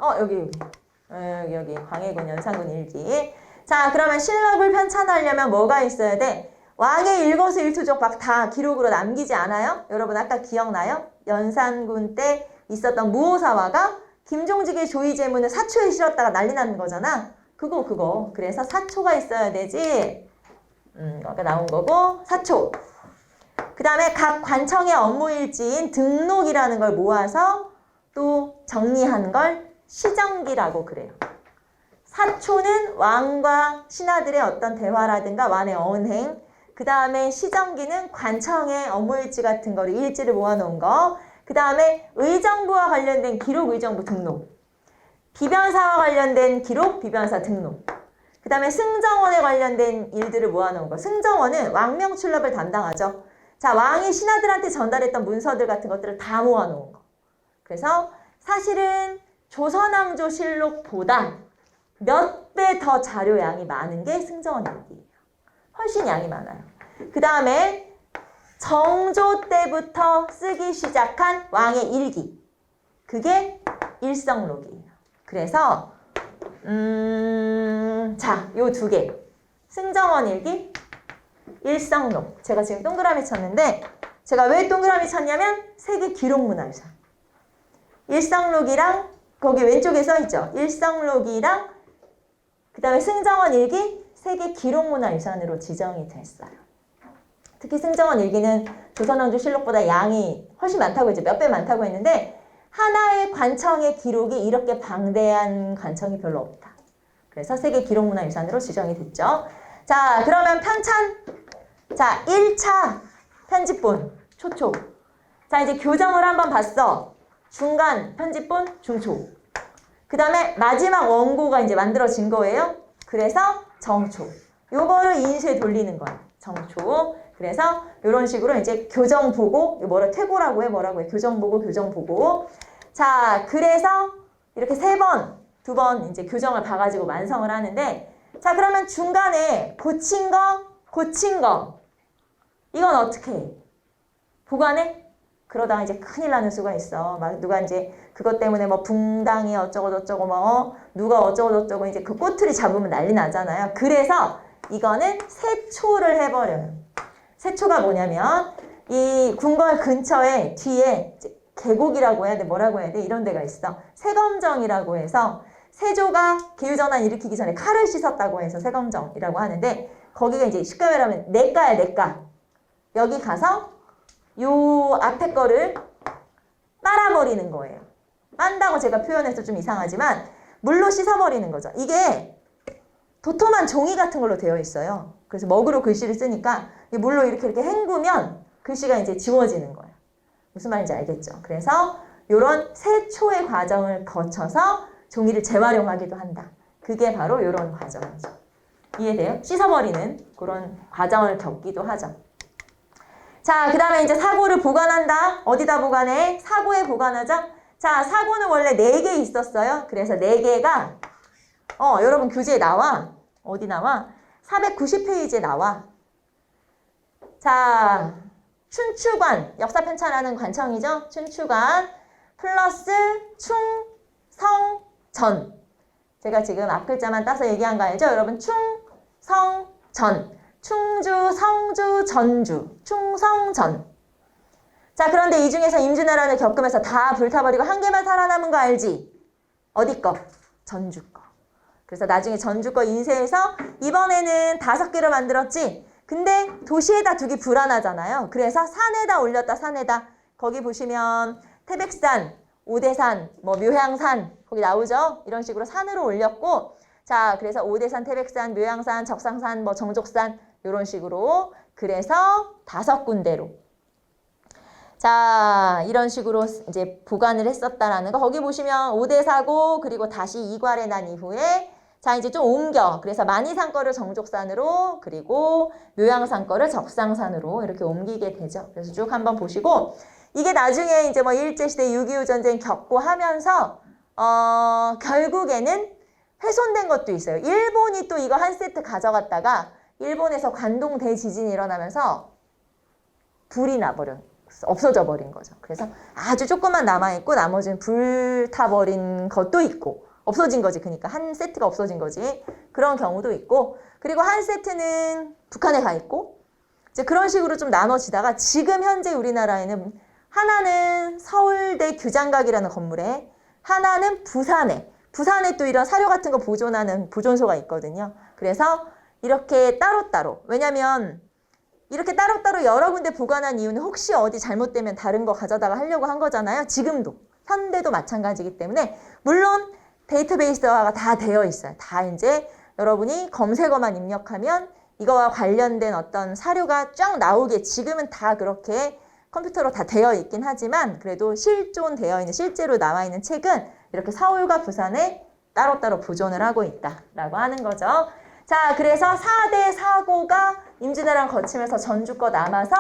여기 광해군 연산군 일기. 자, 그러면 실록을 편찬하려면 뭐가 있어야 돼? 왕의 일거수일투족 막 다 기록으로 남기지 않아요? 여러분 아까 기억나요? 연산군 때 있었던 무오사화가 김종직의 조의제문을 사초에 실었다가 난리 나는 거잖아. 그거. 그래서 사초가 있어야 되지. 아까 나온 거고 사초. 그 다음에 각 관청의 업무일지인 등록이라는 걸 모아서 또 정리한 걸 시정기라고 그래요. 사초는 왕과 신하들의 어떤 대화라든가 왕의 언행, 그 다음에 시정기는 관청의 업무일지 같은 거를 일지를 모아놓은 거, 그 다음에 의정부와 관련된 기록 의정부 등록. 비변사와 관련된 기록, 비변사 등록. 그 다음에 승정원에 관련된 일들을 모아놓은 거. 승정원은 왕명출납을 담당하죠. 자, 왕이 신하들한테 전달했던 문서들 같은 것들을 다 모아놓은 거. 그래서 사실은 조선왕조실록보다 몇 배 더 자료량이 많은 게 승정원 일기예요. 훨씬 양이 많아요. 그 다음에 정조 때부터 쓰기 시작한 왕의 일기. 그게 일성록이에요. 그래서 자, 요 두 개. 승정원 일기, 일성록. 제가 지금 동그라미 쳤는데 제가 왜 동그라미 쳤냐면 세계 기록문화유산. 일성록이랑 거기 왼쪽에 써있죠. 일성록이랑 그 다음에 승정원 일기 세계 기록문화유산으로 지정이 됐어요. 특히 승정원 일기는 조선왕조실록보다 양이 훨씬 많다고 했죠. 몇 배 많다고 했는데 하나의 관청의 기록이 이렇게 방대한 관청이 별로 없다. 그래서 세계 기록문화유산으로 지정이 됐죠. 자, 그러면 편찬. 자, 1차 편집본 초초. 자, 이제 교정을 한번 봤어. 중간 편집본 중초. 그 다음에 마지막 원고가 이제 만들어진 거예요. 그래서 정초. 요거를 인쇄 돌리는 거야. 정초. 그래서 이런 식으로 이제 교정 보고, 뭐라 퇴고라고 해, 뭐라고 해. 교정 보고, 교정 보고. 자, 그래서 이렇게 3번, 2번 이제 교정을 봐가지고 완성을 하는데, 자, 그러면 중간에 고친 거. 이건 어떻게 해? 보관해? 그러다가 이제 큰일 나는 수가 있어. 막 누가 이제 그것 때문에 뭐 붕당이 어쩌고저쩌고 뭐 누가 어쩌고저쩌고 이제 그 꼬투리 잡으면 난리 나잖아요. 그래서 이거는 세초를 해버려요. 세초가 뭐냐면 이 궁궐 근처에 뒤에 계곡이라고 해야 돼, 뭐라고 해야 돼, 이런 데가 있어. 세검정이라고 해서 세조가 계유전환 일으키기 전에 칼을 씻었다고 해서 세검정이라고 하는데 거기가 이제 쉽게 말하면 내과야, 내과. 여기 가서 요 앞에 거를 빨아버리는 거예요. 빤다고 제가 표현해서 좀 이상하지만 물로 씻어버리는 거죠. 이게 도톰한 종이 같은 걸로 되어 있어요. 그래서 먹으로 글씨를 쓰니까 물로 이렇게 헹구면 글씨가 이제 지워지는 거예요. 무슨 말인지 알겠죠? 그래서 이런 세초의 과정을 거쳐서 종이를 재활용하기도 한다. 그게 바로 이런 과정이죠. 이해돼요? 씻어버리는 그런 과정을 겪기도 하죠. 자, 그 다음에 이제 사고를 보관한다. 어디다 보관해? 사고에 보관하죠? 자, 사고는 원래 4개 있었어요. 그래서 4개가, 여러분 교재에 나와. 어디 나와? 490페이지에 나와. 자, 춘추관, 역사 편찬하는 관청이죠? 춘추관, 플러스 충, 성, 전. 제가 지금 앞글자만 따서 얘기한 거 알죠? 여러분, 충, 성, 전. 충주, 성주, 전주, 충성전. 자, 그런데 이 중에서 임진왜란을 겪으면서 다 불타버리고 한 개만 살아남은 거 알지? 어디 거? 전주 거. 그래서 나중에 전주 거 인쇄해서 이번에는 5개를 만들었지? 근데 도시에다 두기 불안하잖아요. 그래서 산에다 올렸다, 산에다. 거기 보시면 태백산, 오대산, 뭐 묘향산, 거기 나오죠? 이런 식으로 산으로 올렸고, 자, 그래서 오대산, 태백산, 묘향산, 적상산, 뭐 정족산, 이런 식으로. 그래서 5군데로. 자, 이런 식으로 이제 보관을 했었다라는 거. 거기 보시면 오대사고, 그리고 다시 이괄해 난 이후에, 자, 이제 좀 옮겨. 그래서 만이산 거를 정족산으로, 그리고 묘향산 거를 적상산으로 이렇게 옮기게 되죠. 그래서 쭉 한번 보시고, 이게 나중에 이제 뭐 일제시대 6.25 전쟁 겪고 하면서, 결국에는 훼손된 것도 있어요. 일본이 또 이거 한 세트 가져갔다가 일본에서 관동 대지진이 일어나면서 불이 나버려. 없어져 버린 거죠. 그래서 아주 조금만 남아있고 나머지는 불타버린 것도 있고 없어진 거지. 그러니까 한 세트가 없어진 거지. 그런 경우도 있고 그리고 한 세트는 북한에 가 있고 이제 그런 식으로 좀 나눠지다가 지금 현재 우리나라에는 하나는 서울대 규장각이라는 건물에 하나는 부산에 또 이런 사료 같은 거 보존하는 보존소가 있거든요. 그래서 이렇게 따로따로. 왜냐면 이렇게 따로따로 여러 군데 보관한 이유는 혹시 어디 잘못되면 다른 거 가져다가 하려고 한 거잖아요. 지금도. 현대도 마찬가지이기 때문에 물론 데이터베이스화가 다 되어 있어요. 다 이제 여러분이 검색어만 입력하면 이거와 관련된 어떤 사료가 쫙 나오게 지금은 다 그렇게 컴퓨터로 다 되어 있긴 하지만 그래도 실존되어 있는 실제로 나와 있는 책은 이렇게 서울과 부산에 따로따로 보존을 하고 있다라고 하는 거죠. 자, 그래서 4대 사고가 임진왜란 거치면서 전주 거 남아서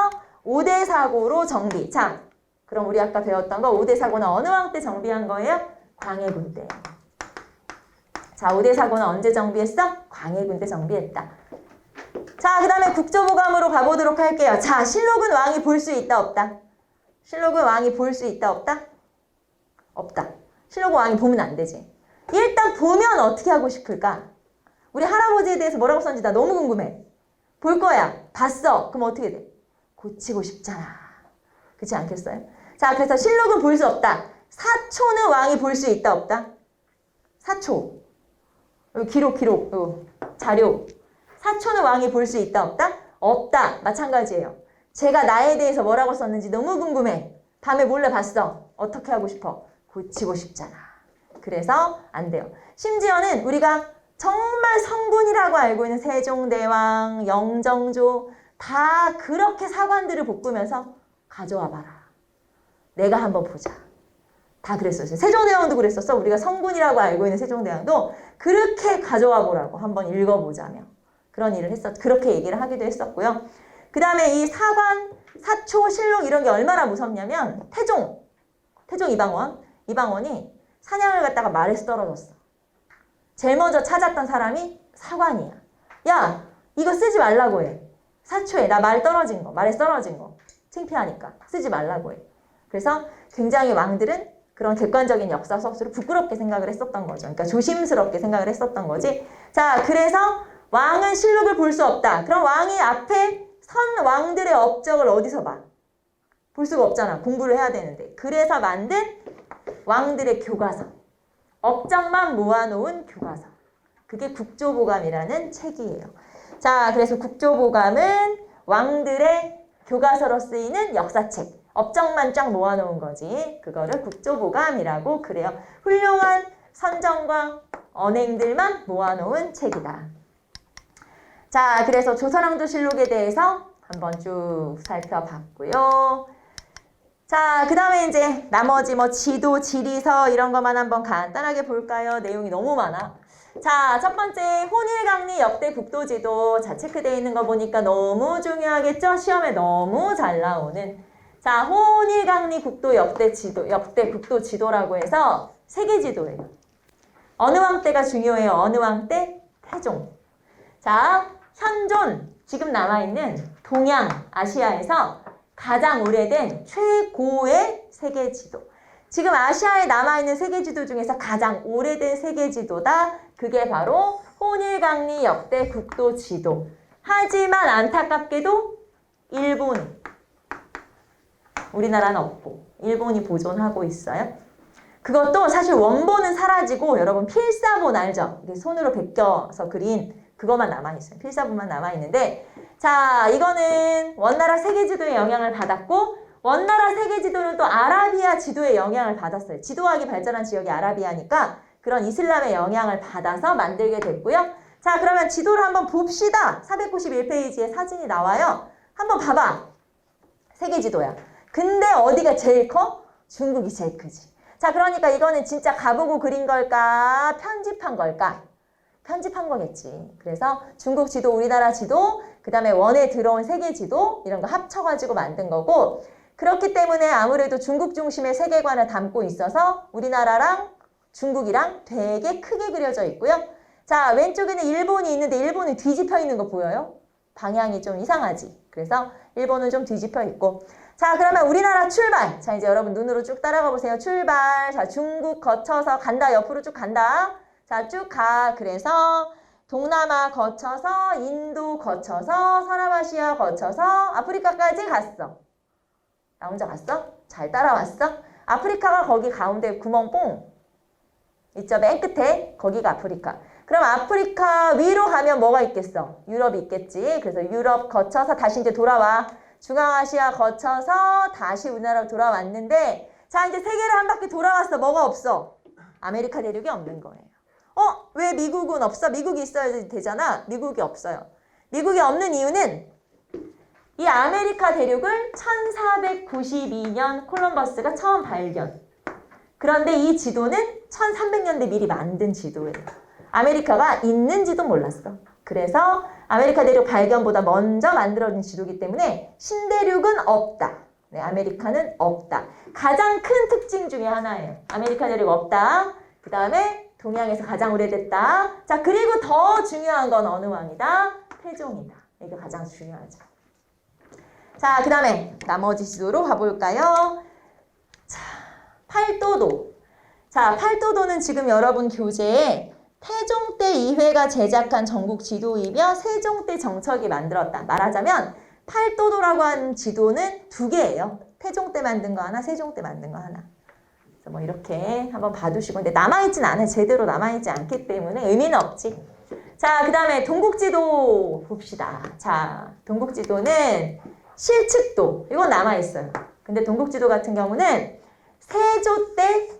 5대 사고로 정비. 자, 그럼 우리 아까 배웠던 거 5대 사고는 어느 왕 때 정비한 거예요? 광해군 때. 자, 5대 사고는 언제 정비했어? 광해군 때 정비했다. 자, 그 다음에 국조보감으로 가보도록 할게요. 자, 실록은 왕이 볼 수 있다, 없다? 실록은 왕이 볼 수 있다, 없다? 없다. 실록은 왕이 보면 안 되지. 일단 보면 어떻게 하고 싶을까? 우리 할아버지에 대해서 뭐라고 썼는지 나 너무 궁금해. 볼 거야. 봤어. 그럼 어떻게 돼? 고치고 싶잖아. 그렇지 않겠어요? 자, 그래서 실록은 볼 수 없다. 사초는 왕이 볼 수 있다, 없다? 사초. 기록, 자료. 사초는 왕이 볼 수 있다, 없다? 없다. 마찬가지예요. 제가 나에 대해서 뭐라고 썼는지 너무 궁금해. 밤에 몰래 봤어. 어떻게 하고 싶어? 고치고 싶잖아. 그래서 안 돼요. 심지어는 우리가 정말 성군이라고 알고 있는 세종대왕, 영정조 다 그렇게 사관들을 볶으면서 가져와 봐라. 내가 한번 보자. 다 그랬었어요. 세종대왕도 그랬었어. 우리가 성군이라고 알고 있는 세종대왕도 그렇게 가져와 보라고 한번 읽어보자며 그런 일을 그렇게 얘기를 하기도 했었고요. 그 다음에 이 사관, 사초, 실록 이런 게 얼마나 무섭냐면 태종 이방원이 사냥을 갔다가 말에서 떨어졌어. 제일 먼저 찾았던 사람이 사관이야. 야, 이거 쓰지 말라고 해. 사초에 나 말에서 떨어진 거. 창피하니까 쓰지 말라고 해. 그래서 굉장히 왕들은 그런 객관적인 역사 속수를 부끄럽게 생각을 했었던 거죠. 그러니까 조심스럽게 생각을 했었던 거지. 자, 그래서 왕은 실록을 볼 수 없다. 그럼 왕이 앞에 선 왕들의 업적을 어디서 봐? 볼 수가 없잖아. 공부를 해야 되는데. 그래서 만든 왕들의 교과서. 업적만 모아놓은 교과서. 그게 국조보감이라는 책이에요. 자, 그래서 국조보감은 왕들의 교과서로 쓰이는 역사책. 업적만 쫙 모아놓은 거지. 그거를 국조보감이라고 그래요. 훌륭한 선정과 언행들만 모아놓은 책이다. 자, 그래서 조선왕조실록에 대해서 한번 쭉 살펴봤고요. 자, 그 다음에 이제 나머지 뭐 지도, 지리서 이런 것만 한번 간단하게 볼까요? 내용이 너무 많아. 자, 첫 번째 혼일강리 역대 국도지도. 자, 체크되어 있는 거 보니까 너무 중요하겠죠? 시험에 너무 잘 나오는. 자, 혼일강리 국도 역대 국도 지도라고 해서 세계 지도예요. 어느 왕 때가 중요해요? 어느 왕 때? 태종. 자, 현존 지금 남아있는 동양 아시아에서 가장 오래된 최고의 세계 지도. 지금 아시아에 남아있는 세계 지도 중에서 가장 오래된 세계 지도다. 그게 바로 혼일강리 역대 국도 지도. 하지만 안타깝게도 일본, 우리나라는 없고 일본이 보존하고 있어요. 그것도 사실 원본은 사라지고 여러분 필사본 알죠? 손으로 베껴서 그린 그것만 남아있어요. 필사본만 남아있는데 자, 이거는 원나라 세계지도의 영향을 받았고 원나라 세계지도는 또 아라비아 지도의 영향을 받았어요. 지도학이 발전한 지역이 아라비아니까 그런 이슬람의 영향을 받아서 만들게 됐고요. 자, 그러면 지도를 한번 봅시다. 491페이지에 사진이 나와요. 한번 봐봐. 세계지도야. 근데 어디가 제일 커? 중국이 제일 크지. 자, 그러니까 이거는 진짜 가보고 그린 걸까? 편집한 걸까? 편집한 거겠지. 그래서 중국 지도, 우리나라 지도, 그 다음에 원에 들어온 세계 지도 이런 거 합쳐가지고 만든 거고 그렇기 때문에 아무래도 중국 중심의 세계관을 담고 있어서 우리나라랑 중국이랑 되게 크게 그려져 있고요. 자, 왼쪽에는 일본이 있는데 일본이 뒤집혀 있는 거 보여요? 방향이 좀 이상하지. 그래서 일본은 좀 뒤집혀 있고 자, 그러면 우리나라 출발. 자, 이제 여러분 눈으로 쭉 따라가 보세요. 출발. 자, 중국 거쳐서 간다. 옆으로 쭉 간다. 자, 쭉 가. 그래서 동남아 거쳐서 인도 거쳐서 서남아시아 거쳐서 아프리카까지 갔어. 나 혼자 갔어? 잘 따라왔어? 아프리카가 거기 가운데 구멍 뽕 있죠? 맨 끝에 거기가 아프리카. 그럼 아프리카 위로 가면 뭐가 있겠어? 유럽이 있겠지. 그래서 유럽 거쳐서 다시 이제 돌아와. 중앙아시아 거쳐서 다시 우리나라로 돌아왔는데 자, 이제 세계를 한 바퀴 돌아왔어. 뭐가 없어? 아메리카 대륙이 없는 거예요. 왜 미국은 없어? 미국이 있어야 되잖아. 미국이 없어요. 미국이 없는 이유는 이 아메리카 대륙을 1492년 콜럼버스가 처음 발견. 그런데 이 지도는 1300년대 미리 만든 지도예요. 아메리카가 있는지도 몰랐어. 그래서 아메리카 대륙 발견보다 먼저 만들어진 지도이기 때문에 신대륙은 없다. 네, 아메리카는 없다. 가장 큰 특징 중에 하나예요. 아메리카 대륙 없다. 그 다음에 동양에서 가장 오래됐다. 자, 그리고 더 중요한 건 어느 왕이다? 태종이다. 이게 가장 중요하죠. 자, 그 다음에 나머지 지도로 가볼까요? 자, 팔도도. 자, 팔도도는 지금 여러분 교재에 태종 때 이회가 제작한 전국 지도이며 세종 때 정척이 만들었다. 말하자면 팔도도라고 하는 지도는 두 개예요. 태종 때 만든 거 하나, 세종 때 만든 거 하나. 그래서 뭐 이렇게 한번 봐두시고, 근데 남아있진 않아요. 제대로 남아있지 않기 때문에 의미는 없지. 자, 그 다음에 동국지도 봅시다. 자, 동국지도는 실측도. 이건 남아있어요. 근데 동국지도 같은 경우는 세조 때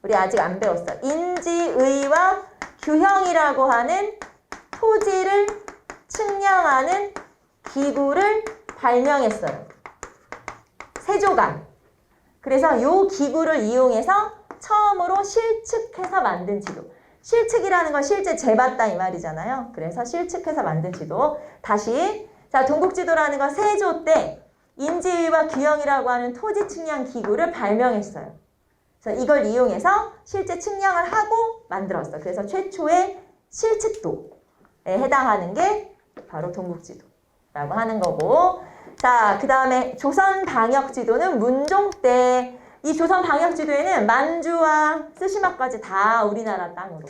우리 아직 안 배웠어요. 인지의와 규형이라고 하는 토지를 측량하는 기구를 발명했어요. 세조가. 그래서 이 기구를 이용해서 처음으로 실측해서 만든 지도. 실측이라는 건 실제 재봤다 이 말이잖아요. 그래서 실측해서 만든 지도. 다시. 자, 동국지도라는 건 세조 때 인지의와 규형이라고 하는 토지 측량 기구를 발명했어요. 그래서 이걸 이용해서 실제 측량을 하고 만들었어요. 그래서 최초의 실측도에 해당하는 게 바로 동국지도라고 하는 거고. 자, 그 다음에 조선방역지도는 문종 때, 이 조선방역지도에는 만주와 쓰시마까지 다 우리나라 땅으로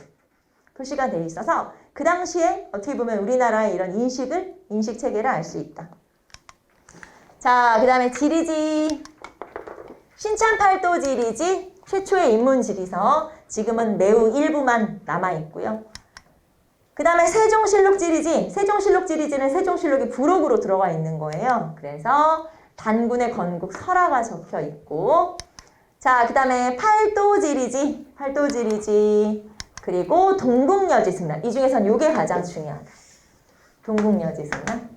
표시가 돼 있어서 그 당시에 어떻게 보면 우리나라의 이런 인식 체계를 알 수 있다. 자, 그 다음에 지리지. 신참팔도 지리지 최초의 인문지리서. 지금은 매우 일부만 남아있고요. 그 다음에 세종실록 지리지. 세종실록 지리지는 세종실록이 부록으로 들어가 있는 거예요. 그래서 단군의 건국 설화가 적혀 있고. 자, 그 다음에 팔도 지리지. 팔도 지리지. 그리고 동국여지승남. 이 중에선 이게 가장 중요하다. 동국여지승남.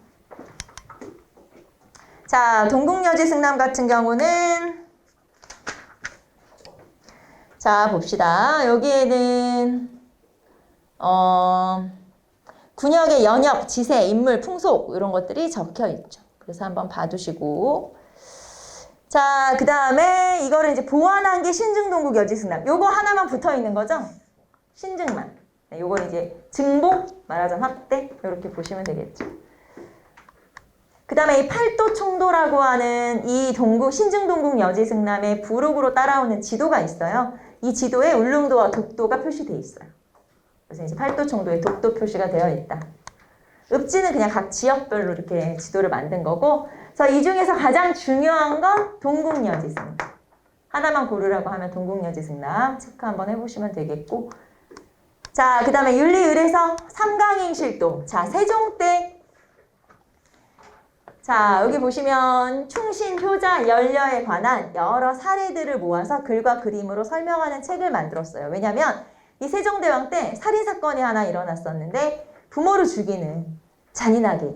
자, 동국여지승남 같은 경우는 자, 봅시다. 여기에는 군역의 연역, 지세, 인물, 풍속 이런 것들이 적혀 있죠. 그래서 한번 봐두시고. 자, 그 다음에 이거를 이제 보완한 게 신증동국여지승남. 요거 하나만 붙어 있는 거죠? 신증만. 네, 요걸 이제 증복, 말하자면 확대 이렇게 보시면 되겠죠. 그 다음에 이 팔도총도라고 하는 이 신증동국 여지승남의 부록으로 따라오는 지도가 있어요. 이 지도에 울릉도와 독도가 표시되어 있어요. 그래서 이제 팔도총도에 독도 표시가 되어 있다. 읍지는 그냥 각 지역별로 이렇게 지도를 만든 거고, 그래서 이 중에서 가장 중요한 건 동국여지승남. 하나만 고르라고 하면 동국여지승남 체크 한번 해보시면 되겠고. 자, 그 다음에 윤리의례서 삼강행실도. 자, 세종 때. 자, 여기 보시면 충신, 효자, 연려에 관한 여러 사례들을 모아서 글과 그림으로 설명하는 책을 만들었어요. 왜냐면 이 세종대왕 때 살인사건이 하나 일어났었는데 부모를 죽이는, 잔인하게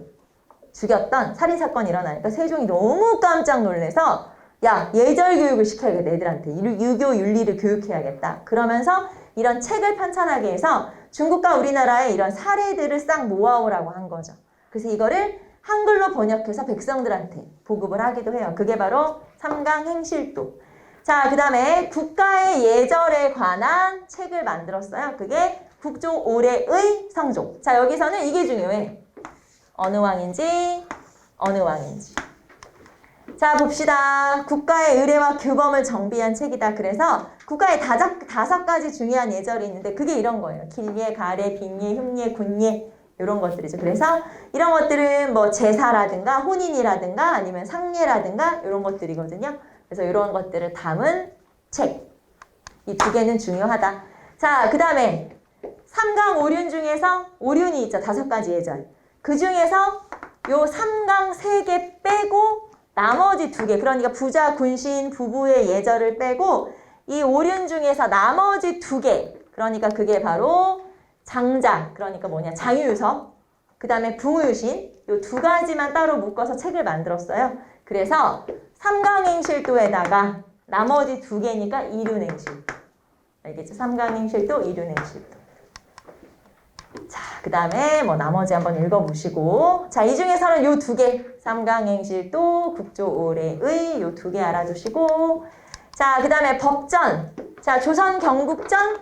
죽였던 살인사건이 일어나니까 세종이 너무 깜짝 놀라서 야, 예절교육을 시켜야겠다. 애들한테 유교 윤리를 교육해야겠다. 그러면서 이런 책을 편찬하게 해서 중국과 우리나라의 이런 사례들을 싹 모아오라고 한 거죠. 그래서 이거를 한글로 번역해서 백성들한테 보급을 하기도 해요. 그게 바로 삼강행실도. 자, 그 다음에 국가의 예절에 관한 책을 만들었어요. 그게 국조 올해의 성종. 자, 여기서는 이게 중요해. 어느 왕인지, 어느 왕인지. 자, 봅시다. 국가의 의례와 규범을 정비한 책이다. 그래서 국가에 다섯 가지 중요한 예절이 있는데 그게 이런 거예요. 길예, 가례, 빈예, 흉예, 군예 이런 것들이죠. 그래서 이런 것들은 뭐 제사라든가 혼인이라든가 아니면 상례라든가 이런 것들이거든요. 그래서 이런 것들을 담은 책. 이 두 개는 중요하다. 자, 그 다음에 삼강 오륜 중에서 오륜이 있죠. 5가지 예절. 그 중에서 요 삼강 3개 빼고 나머지 2개, 그러니까 부자, 군신, 부부의 예절을 빼고 이 오륜 중에서 나머지 2개, 그러니까 그게 바로 장자, 그러니까 뭐냐, 장유유서, 그 다음에 붕의유신, 요 2가지만 따로 묶어서 책을 만들었어요. 그래서 삼강행실도에다가 나머지 두 개니까 이륜행실도. 알겠죠? 삼강행실도, 이륜행실도. 자, 그 다음에 뭐 나머지 한번 읽어보시고. 자, 이 중에서는 요 두 개. 삼강행실도, 국조오래의 요 두 개 알아두시고. 자, 그 다음에 법전. 자, 조선 경국전,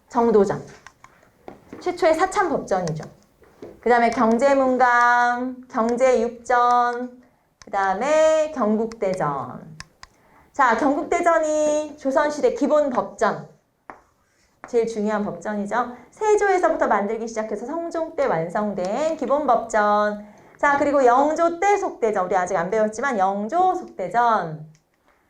정도전. 최초의 사참법전이죠. 그 다음에 경제문감, 경제육전, 그 다음에 경국대전. 자, 경국대전이 조선시대 기본 법전. 제일 중요한 법전이죠. 세조에서부터 만들기 시작해서 성종 때 완성된 기본 법전. 자, 그리고 영조 때 속대전. 우리 아직 안 배웠지만 영조 속대전.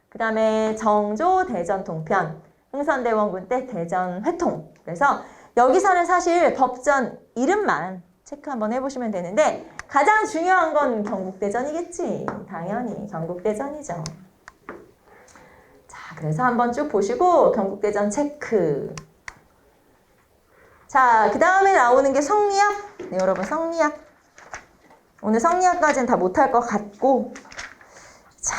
그 다음에 정조 대전 통편. 흥선대원군 때 대전 회통. 그래서 여기서는 사실 법전 이름만 체크 한번 해보시면 되는데 가장 중요한 건 경국대전이겠지. 당연히 경국대전이죠. 자, 그래서 한번 쭉 보시고 경국대전 체크. 자, 그 다음에 나오는 게 성리학. 네, 여러분 성리학. 오늘 성리학까지는 다 못할 것 같고 자,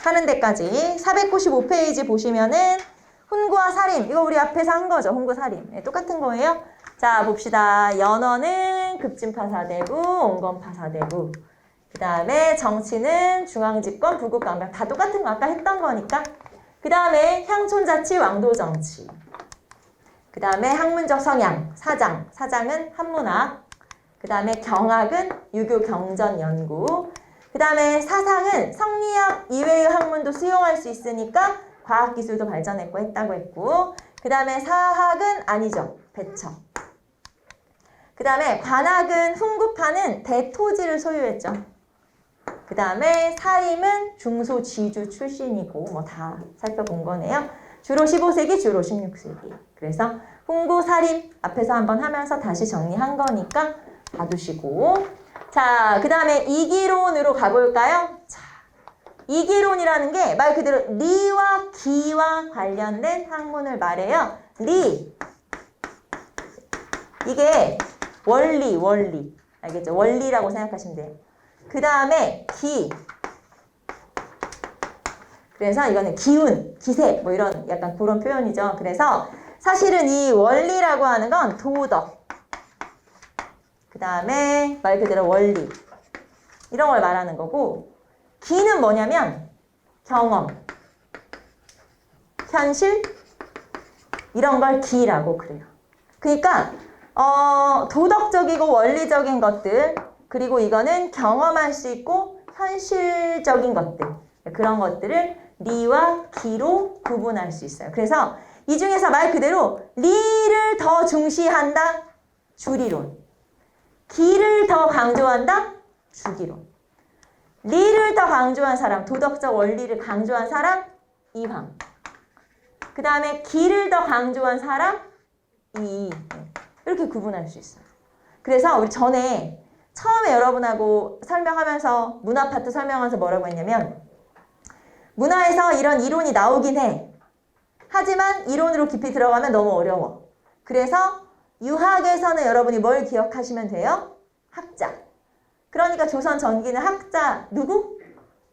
하는 데까지 495페이지 보시면은 훈구와 사림. 이거 우리 앞에서 한 거죠. 훈구 사림. 네, 똑같은 거예요. 자, 봅시다. 연어는 급진파사대부, 온건파사대부. 그 다음에 정치는 중앙집권, 부국강병. 다 똑같은 거 아까 했던 거니까. 그 다음에 향촌자치, 왕도정치. 그 다음에 학문적 성향, 사장. 사장은 한문학. 그 다음에 경학은 유교 경전 연구. 그 다음에 사상은 성리학 이외의 학문도 수용할 수 있으니까 과학기술도 발전했고 했다고 했고. 그 다음에 사학은 아니죠. 배척. 그 다음에 관학은 훈구파는 대토지를 소유했죠. 그 다음에 사림은 중소지주 출신이고 뭐 다 살펴본 거네요. 주로 15세기, 주로 16세기. 그래서 훈구, 사림 앞에서 한번 하면서 다시 정리한 거니까 봐두시고. 자, 그 다음에 이기론으로 가볼까요? 자, 이기론이라는 게 말 그대로 리와 기와 관련된 학문을 말해요. 리. 이게 원리. 알겠죠? 원리라고 생각하시면 돼요. 그 다음에 기. 그래서 이거는 기운, 기세, 뭐 이런 약간 그런 표현이죠. 그래서 사실은 이 원리라고 하는 건 도덕. 그 다음에 말 그대로 원리. 이런 걸 말하는 거고, 기는 뭐냐면 경험, 현실, 이런 걸 기라고 그래요. 그러니까 도덕적이고 원리적인 것들, 그리고 이거는 경험할 수 있고 현실적인 것들, 그런 것들을 리와 기로 구분할 수 있어요. 그래서 이 중에서 말 그대로 리를 더 중시한다, 주리론. 기를 더 강조한다, 주기론. 리를 더 강조한 사람, 도덕적 원리를 강조한 사람, 이황. 그 다음에 기를 더 강조한 사람, 이. 이렇게 구분할 수 있어요. 그래서 우리 전에 처음에 여러분하고 설명하면서 문화 파트 설명하면서 뭐라고 했냐면 문화에서 이런 이론이 나오긴 해. 하지만 이론으로 깊이 들어가면 너무 어려워. 그래서 유학에서는 여러분이 뭘 기억하시면 돼요? 학자. 그러니까 조선 전기는 학자 누구?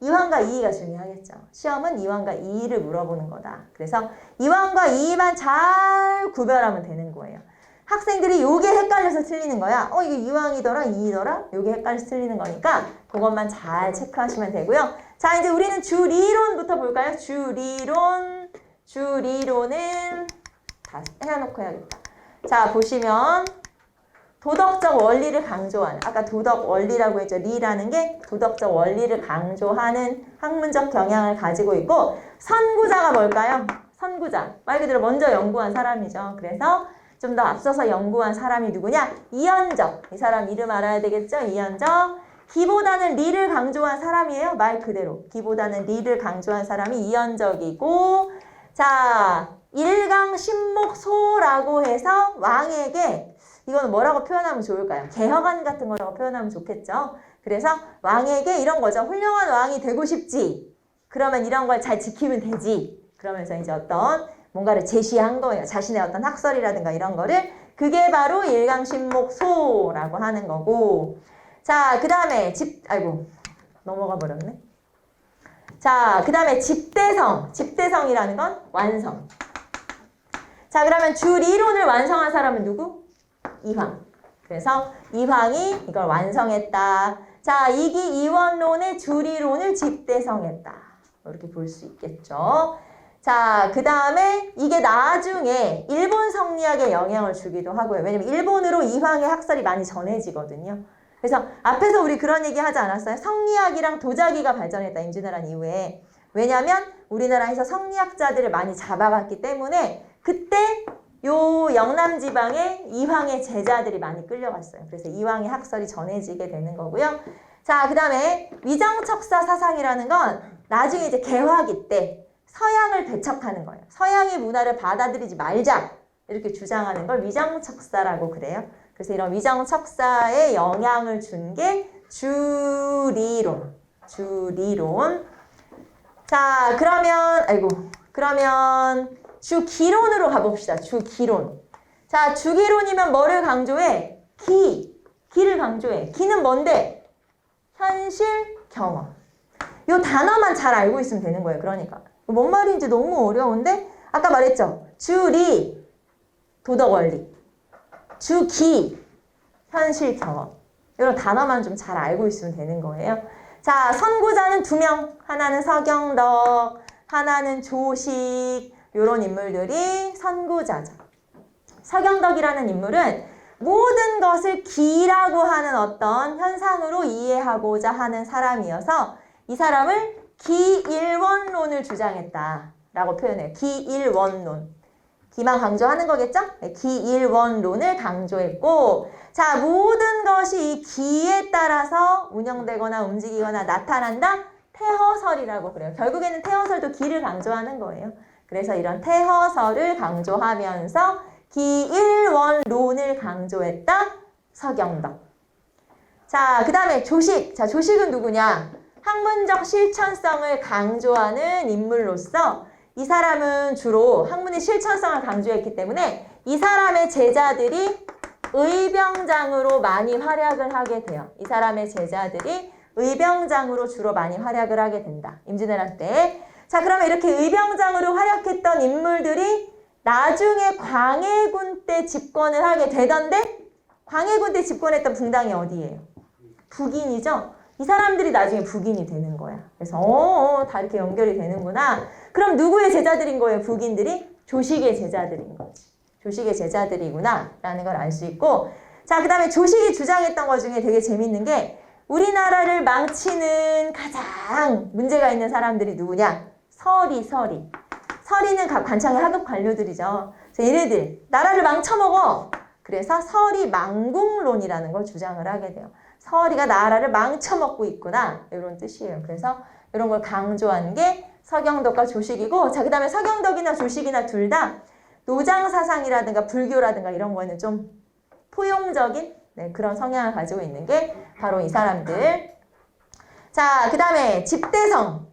이황과 이의가 중요하겠죠. 시험은 이황과 이의를 물어보는 거다. 그래서 이황과 이의만 잘 구별하면 되는 거예요. 학생들이 요게 헷갈려서 틀리는 거야. 이게 이황이더라, 이의더라? 요게 헷갈려서 틀리는 거니까 그것만 잘 체크하시면 되고요. 자, 이제 우리는 주리론부터 볼까요? 주리론은 다 해놓고 해야겠다. 자, 보시면 도덕적 원리를 강조하는, 아까 도덕 원리라고 했죠. 리라는 게 도덕적 원리를 강조하는 학문적 경향을 가지고 있고, 선구자가 뭘까요? 선구자. 말 그대로 먼저 연구한 사람이죠. 그래서 좀 더 앞서서 연구한 사람이 누구냐? 이현적. 이 사람 이름 알아야 되겠죠? 이현적. 기보다는 리를 강조한 사람이에요. 말 그대로. 기보다는 리를 강조한 사람이 이현적이고, 자, 일강신목소라고 해서 왕에게, 이거는 뭐라고 표현하면 좋을까요? 개혁안 같은 거라고 표현하면 좋겠죠? 그래서 왕에게 이런 거죠. 훌륭한 왕이 되고 싶지. 그러면 이런 걸 잘 지키면 되지. 그러면서 이제 어떤 뭔가를 제시한 거예요. 자신의 어떤 학설이라든가 이런 거를. 그게 바로 일강신목소라고 하는 거고. 자, 그 다음에 넘어가 버렸네. 자, 그 다음에 집대성. 집대성이라는 건 완성. 자, 그러면 주리론을 완성한 사람은 누구? 이황. 그래서 이황이 이걸 완성했다. 자, 이기이원론의 주리론을 집대성했다. 이렇게 볼 수 있겠죠. 자, 그 다음에 이게 나중에 일본 성리학에 영향을 주기도 하고요. 왜냐면 일본으로 이황의 학설이 많이 전해지거든요. 그래서 앞에서 우리 그런 얘기 하지 않았어요? 성리학이랑 도자기가 발전했다. 임진왜란 이후에. 왜냐면 우리나라에서 성리학자들을 많이 잡아갔기 때문에 그때 요 영남 지방에 이황의 제자들이 많이 끌려갔어요. 그래서 이황의 학설이 전해지게 되는 거고요. 자, 그 다음에 위정척사 사상이라는 건 나중에 이제 개화기 때 서양을 배척하는 거예요. 서양의 문화를 받아들이지 말자 이렇게 주장하는 걸 위정척사라고 그래요. 그래서 이런 위정척사에 영향을 준 게 주리론. 주리론. 자, 그러면 주기론으로 가봅시다. 주기론. 자, 주기론이면 뭐를 강조해? 기를 강조해. 기는 뭔데? 현실 경험. 요 단어만 잘 알고 있으면 되는 거예요. 그러니까. 뭔 말인지 너무 어려운데? 아까 말했죠? 주리, 도덕 원리. 주기, 현실 경험. 이런 단어만 좀 잘 알고 있으면 되는 거예요. 자, 선구자는 2명. 하나는 서경덕, 하나는 조식. 이런 인물들이 선구자죠. 서경덕이라는 인물은 모든 것을 기라고 하는 어떤 현상으로 이해하고자 하는 사람이어서 이 사람을 기일원론을 주장했다라고 표현해요. 기일원론. 기만 강조하는 거겠죠? 네, 기일원론을 강조했고, 자, 모든 것이 이 기에 따라서 운영되거나 움직이거나 나타난다? 태허설이라고 그래요. 결국에는 태허설도 기를 강조하는 거예요. 그래서 이런 태허설을 강조하면서 기일원론을 강조했다? 서경덕. 자, 그 다음에 조식. 자, 조식은 누구냐? 학문적 실천성을 강조하는 인물로서 이 사람은 주로 학문의 실천성을 강조했기 때문에 이 사람의 제자들이 의병장으로 많이 활약을 하게 돼요. 이 사람의 제자들이 의병장으로 주로 많이 활약을 하게 된다. 임진왜란 때. 자, 그러면 이렇게 의병장으로 활약했던 인물들이 나중에 광해군 때 집권을 하게 되던데 광해군 때 집권했던 분당이 어디예요? 북인이죠? 이 사람들이 나중에 북인이 되는 거야. 그래서 다 이렇게 연결이 되는구나. 그럼 누구의 제자들인 거예요? 북인들이? 조식의 제자들인 거지. 조식의 제자들이구나 라는 걸 알 수 있고, 자, 그 다음에 조식이 주장했던 것 중에 되게 재밌는 게 우리나라를 망치는 가장 문제가 있는 사람들이 누구냐? 서리는 관청의 하급 관료들이죠. 그래서 얘네들 나라를 망쳐먹어. 그래서 서리 망국론이라는 걸 주장을 하게 돼요. 서리가 나라를 망쳐먹고 있구나 이런 뜻이에요. 그래서 이런 걸 강조한 게 서경덕과 조식이고, 자, 그 다음에 서경덕이나 조식이나 둘 다 노장사상이라든가 불교라든가 이런 거에는 좀 포용적인 그런 성향을 가지고 있는 게 바로 이 사람들. 자, 그 다음에 집대성은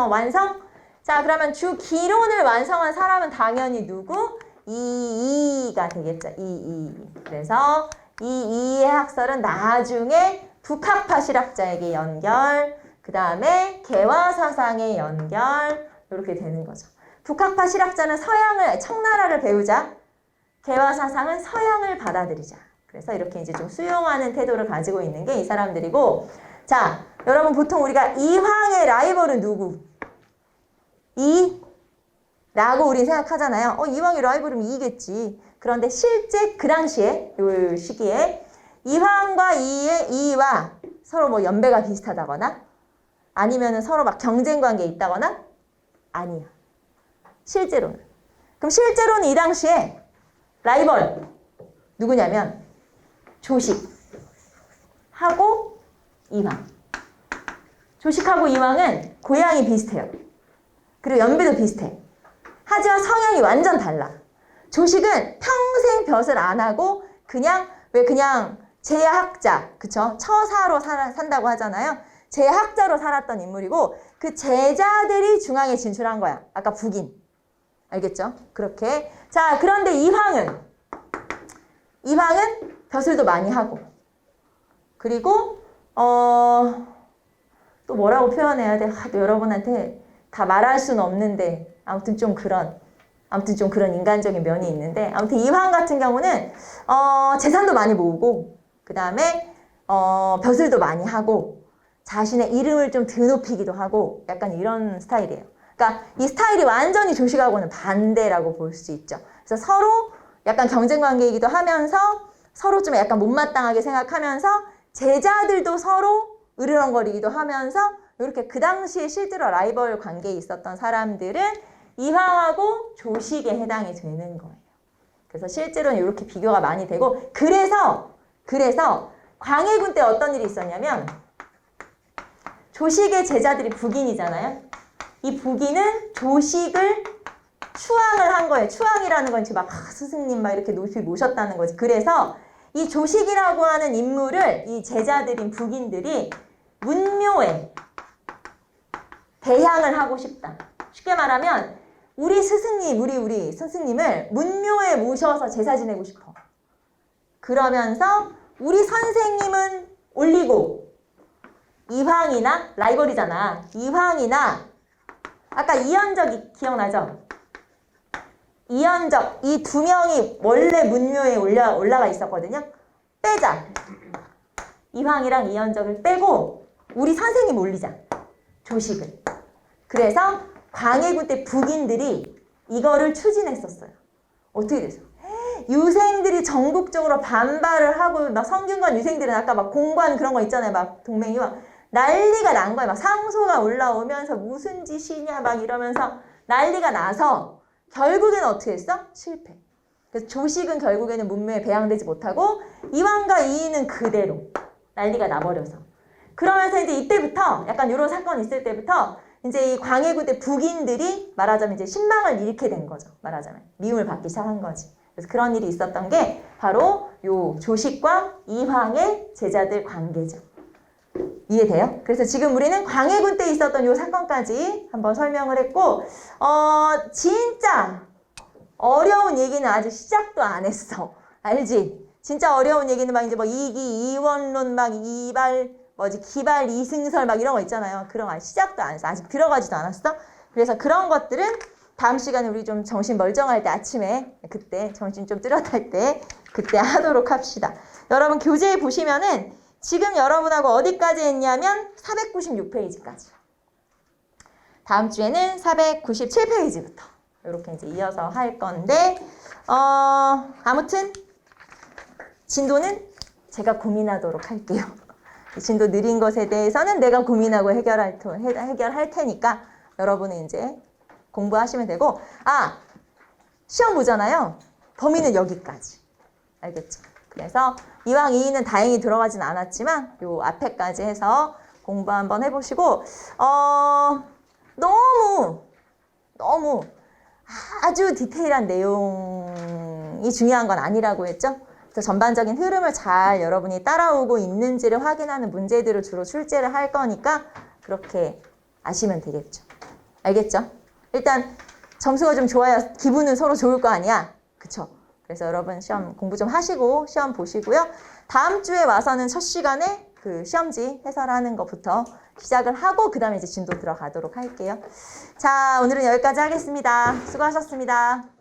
완성. 자, 그러면 주기론을 완성한 사람은 당연히 누구? 이이가 되겠죠. 이이. 그래서 이이의 학설은 나중에 북학파 실학자에게 연결, 그 다음에 개화사상의 연결, 이렇게 되는 거죠. 북학파 실학자는 청나라를 배우자, 개화사상은 서양을 받아들이자. 그래서 이렇게 이제 좀 수용하는 태도를 가지고 있는 게 이 사람들이고, 자, 여러분 보통 우리가 이황의 라이벌은 누구? 라고 우리 생각하잖아요. 이황의 라이벌이면 이겠지. 그런데 실제 그 당시에, 요 시기에 이황과 이와 서로 뭐 연배가 비슷하다거나 아니면은 서로 막 경쟁 관계에 있다거나 아니야. 실제로는. 그럼 실제로는 이 당시에 라이벌 누구냐면 조식하고 이황. 조식하고 이황은 고향이 비슷해요. 그리고 연배도 비슷해. 하지만 성향이 완전 달라. 조식은 평생 벼슬 안 하고 그냥 제학자, 그쵸? 처사로 산다고 하잖아요. 제학자로 살았던 인물이고 그 제자들이 중앙에 진출한 거야. 아까 북인. 알겠죠? 그렇게. 자, 그런데 이황은 벼슬도 많이 하고 그리고 또 뭐라고 표현해야 돼? 또 여러분한테 다 말할 수는 없는데 아무튼 좀 그런 인간적인 면이 있는데 아무튼 이황 같은 경우는 재산도 많이 모으고 그 다음에 벼슬도 많이 하고 자신의 이름을 좀 드높이기도 하고 약간 이런 스타일이에요. 그러니까 이 스타일이 완전히 조식하고는 반대라고 볼 수 있죠. 그래서 서로 약간 경쟁 관계이기도 하면서 서로 좀 약간 못마땅하게 생각하면서 제자들도 서로 으르렁거리기도 하면서 이렇게 그 당시에 실제로 라이벌 관계에 있었던 사람들은 이황하고 조식에 해당이 되는 거예요. 그래서 실제로는 이렇게 비교가 많이 되고 그래서 광해군 때 어떤 일이 있었냐면 조식의 제자들이 북인이잖아요. 이 북인은 조식을 추앙을 한 거예요. 추앙이라는 건 지금 막 스승님 막 이렇게 높이 모셨다는 거지. 그래서 이 조식이라고 하는 인물을 이 제자들인 북인들이 문묘에 대향을 하고 싶다. 쉽게 말하면 우리 스승님, 우리 스승님을 문묘에 모셔서 제사 지내고 싶어. 그러면서 우리 선생님은 올리고 이황이나 라이벌이잖아. 이황이나 아까 이현적 기억나죠? 이현적 이 두 명이 원래 문묘에 올라가 있었거든요. 빼자. 이황이랑 이현적을 빼고 우리 선생님 올리자. 조식을. 그래서 광해군 때 북인들이 이거를 추진했었어요. 어떻게 됐어? 유생들이 전국적으로 반발을 하고 막 성균관 유생들은 아까 막 공관 그런 거 있잖아요. 막 동맹이 막 난리가 난 거예요. 막 상소가 올라오면서 무슨 짓이냐 막 이러면서 난리가 나서 결국에는 어떻게 했어? 실패. 그래서 조식은 결국에는 문묘에 배양되지 못하고 이황과 이인은 그대로 난리가 나버려서 그러면서 이제 이때부터 약간 이런 사건이 있을 때부터 이제 이 광해군대 북인들이 말하자면 이제 신망을 잃게 된 거죠. 말하자면 미움을 받기 시작한 거지. 그래서 그런 일이 있었던 게 바로 요 조식과 이황의 제자들 관계죠. 이해돼요? 그래서 지금 우리는 광해군 때 있었던 요 사건까지 한번 설명을 했고 진짜 어려운 얘기는 아직 시작도 안 했어. 알지? 진짜 어려운 얘기는 막 이제 뭐 이기, 이원론 막 기발 이승설 막 이런 거 있잖아요. 그런 거 아직 시작도 안 했어. 아직 들어가지도 않았어. 그래서 그런 것들은 다음 시간에 우리 좀 정신 멀쩡할 때 아침에 그때 정신 좀 뚜렷할 때 그때 하도록 합시다. 여러분 교재에 보시면은 지금 여러분하고 어디까지 했냐면 496페이지까지. 다음 주에는 497페이지부터 이렇게 이제 이어서 할 건데 아무튼 진도는 제가 고민하도록 할게요. 진도 느린 것에 대해서는 내가 고민하고 해결할 테니까 여러분은 이제 공부하시면 되고 시험 보잖아요. 범위는 여기까지. 알겠죠? 그래서 이왕 2위는 다행히 들어가진 않았지만 요 앞에까지 해서 공부 한번 해보시고 너무 아주 디테일한 내용이 중요한 건 아니라고 했죠? 그래서 전반적인 흐름을 잘 여러분이 따라오고 있는지를 확인하는 문제들을 주로 출제를 할 거니까 그렇게 아시면 되겠죠. 알겠죠? 일단 점수가 좀 좋아야 기분은 서로 좋을 거 아니야. 그쵸? 그래서 여러분 시험 공부 좀 하시고 시험 보시고요. 다음 주에 와서는 첫 시간에 그 시험지 해설하는 것부터 시작을 하고 그 다음에 이제 진도 들어가도록 할게요. 자, 오늘은 여기까지 하겠습니다. 수고하셨습니다.